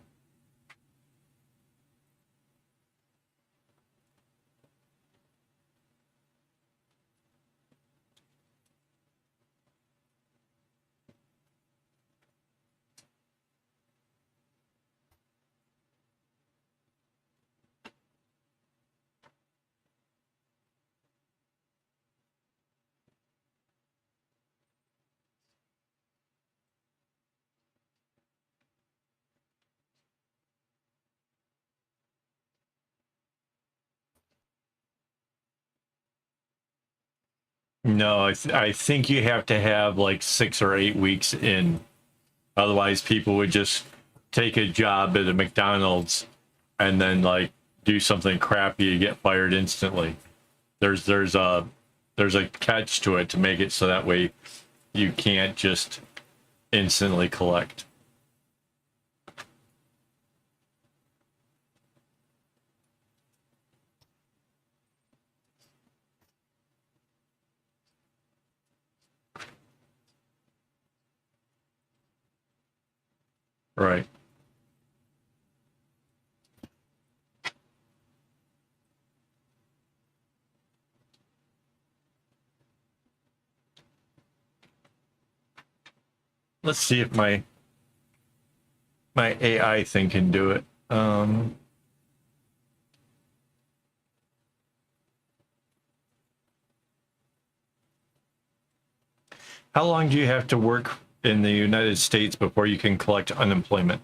No, I think you have to have like 6 or 8 weeks in. Otherwise, people would just take a job at a McDonald's and then like do something crappy and get fired instantly. There's a catch to it to make it so that way you can't just instantly collect. Right. Let's see if my AI thing can do it. How long do you have to work in the United States before you can collect unemployment?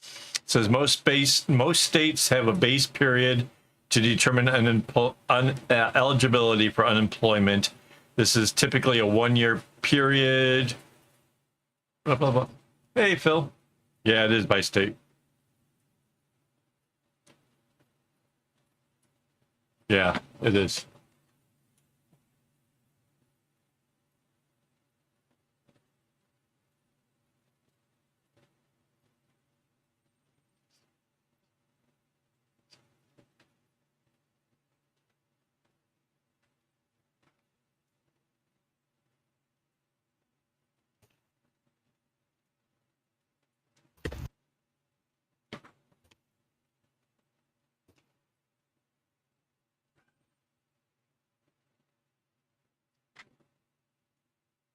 It says most states have a base period to determine eligibility for unemployment. This is typically a 1-year period. Blah, blah, blah. Hey, Phil. Yeah, it is by state. Yeah, it is.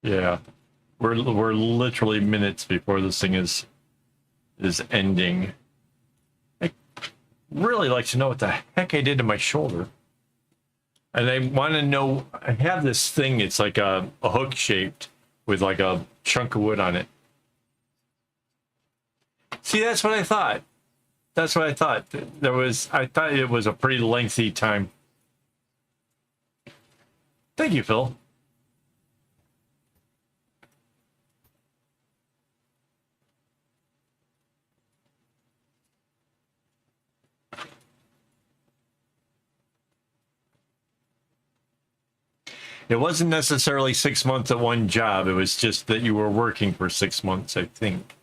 Yeah. We're literally minutes before this thing is ending. I really like to know what the heck I did to my shoulder. And I want to know, I have this thing, it's like a hook shaped with like a chunk of wood on it. See, that's what I thought. That's what I thought. I thought it was a pretty lengthy time. Thank you, Phil. It wasn't necessarily 6 months at one job. It was just that you were working for 6 months, I think.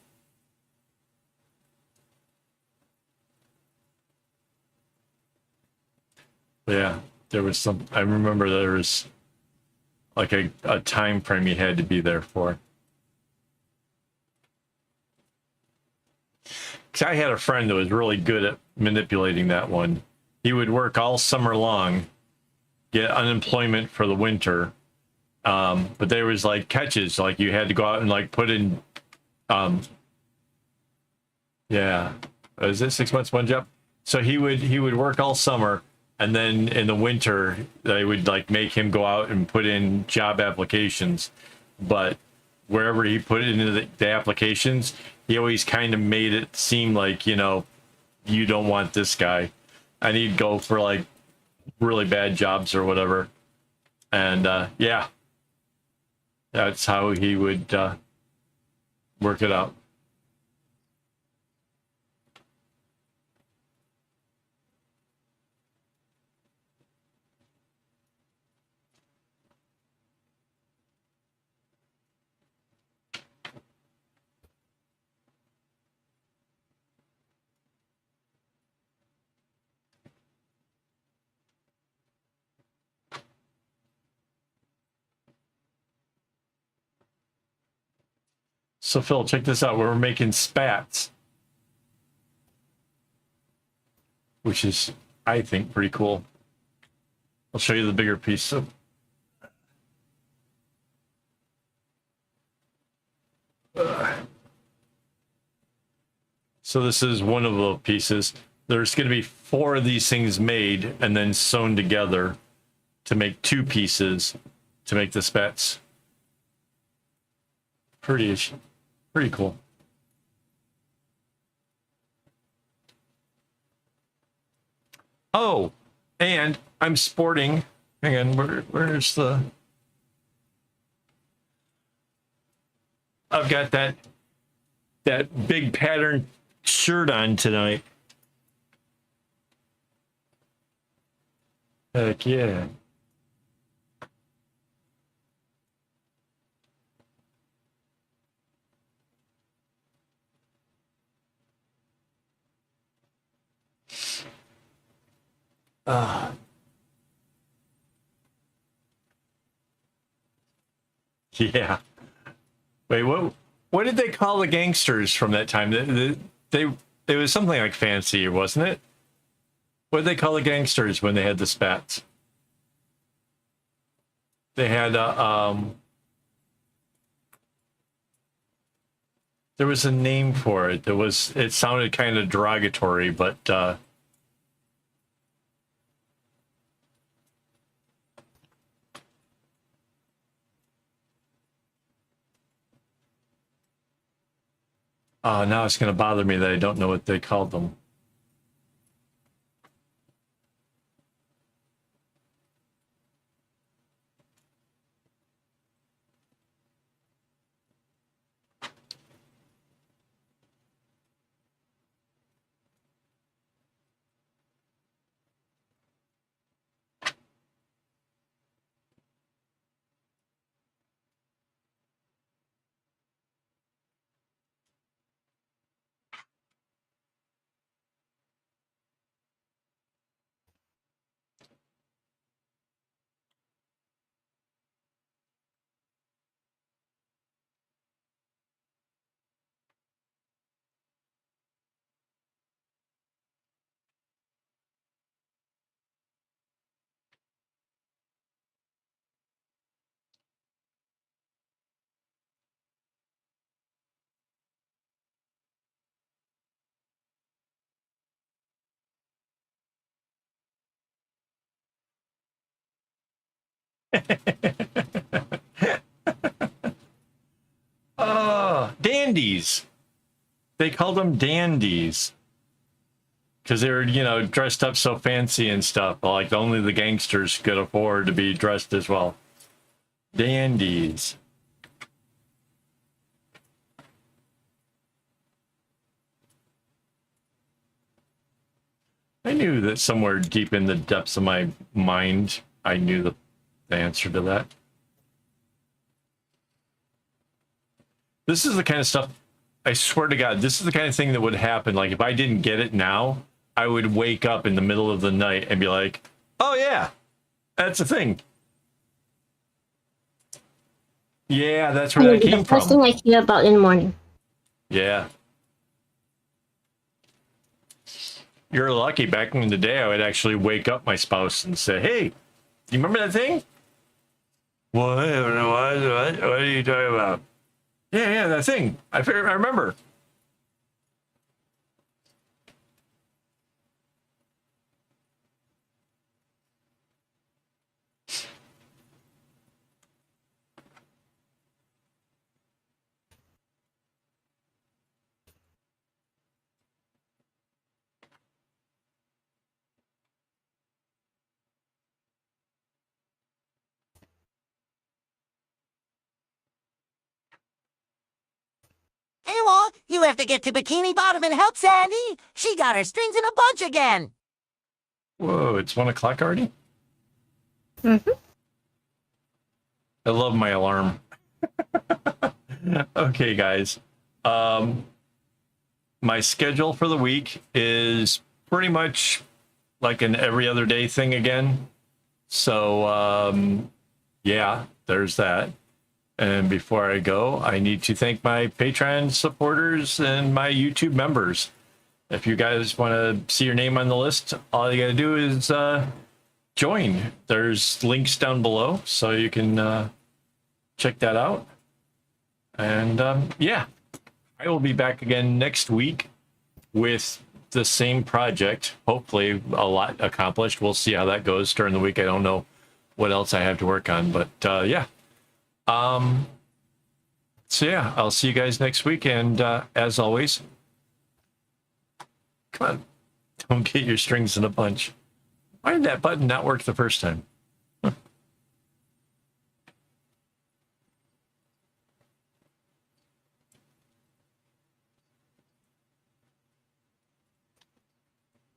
Yeah, there was some, I remember there was like a time frame you had to be there for. Because I had a friend that was really good at manipulating that one. He would work all summer long, get unemployment for the winter, but there was like catches, like you had to go out and like put in, yeah, is it 6 months one job? So he would work all summer, and then in the winter they would like make him go out and put in job applications, but wherever he put it into the applications, he always kind of made it seem like, you know, you don't want this guy, and he'd go for like really bad jobs or whatever. And yeah, that's how he would work it out. So Phil, check this out. We're making spats, which is, I think, pretty cool. I'll show you the bigger piece. So this is one of the pieces. There's going to be 4 of these things made and then sewn together to make 2 pieces to make the spats. Pretty cool. Oh, and I'm sporting. Hang on, where's the? I've got that big pattern shirt on tonight. Heck yeah. Yeah. Wait, what did they call the gangsters from that time? They it was something like fancy, wasn't it? What did they call the gangsters when they had the spats? They had There was a name for it. It sounded kind of derogatory, but now it's going to bother me that I don't know what they called them. Dandies. They called them dandies because they were, dressed up so fancy and stuff. Like only the gangsters could afford to be dressed as well. Dandies. I knew that somewhere deep in the depths of my mind, I knew the answer to that. This is the kind of stuff, I swear to God, this is the kind of thing that would happen. Like if I didn't get it now, I would wake up in the middle of the night and be like, oh yeah, that's a thing. Yeah, that's where that came the first thing from. I hear about in the morning. Yeah. You're lucky. Back in the day, I would actually wake up my spouse and say, hey, you remember that thing? What? What are you talking about? Yeah, that thing. I remember. AKAAWOL, you have to get to Bikini Bottom and help Sandy. She got her strings in a bunch again. Whoa, it's 1 o'clock already? Mm-hmm. I love my alarm. Okay, guys. My schedule for the week is pretty much like an every other day thing again. So, yeah, there's that. And before I go, I need to thank my Patreon supporters and my YouTube members. If you guys want to see your name on the list, all you got to do is join. There's links down below, so you can check that out. And yeah, I will be back again next week with the same project. Hopefully a lot accomplished. We'll see how that goes during the week. I don't know what else I have to work on, but yeah. So yeah, I'll see you guys next week. And as always, come on, don't get your strings in a bunch. Why did that button not work the first time?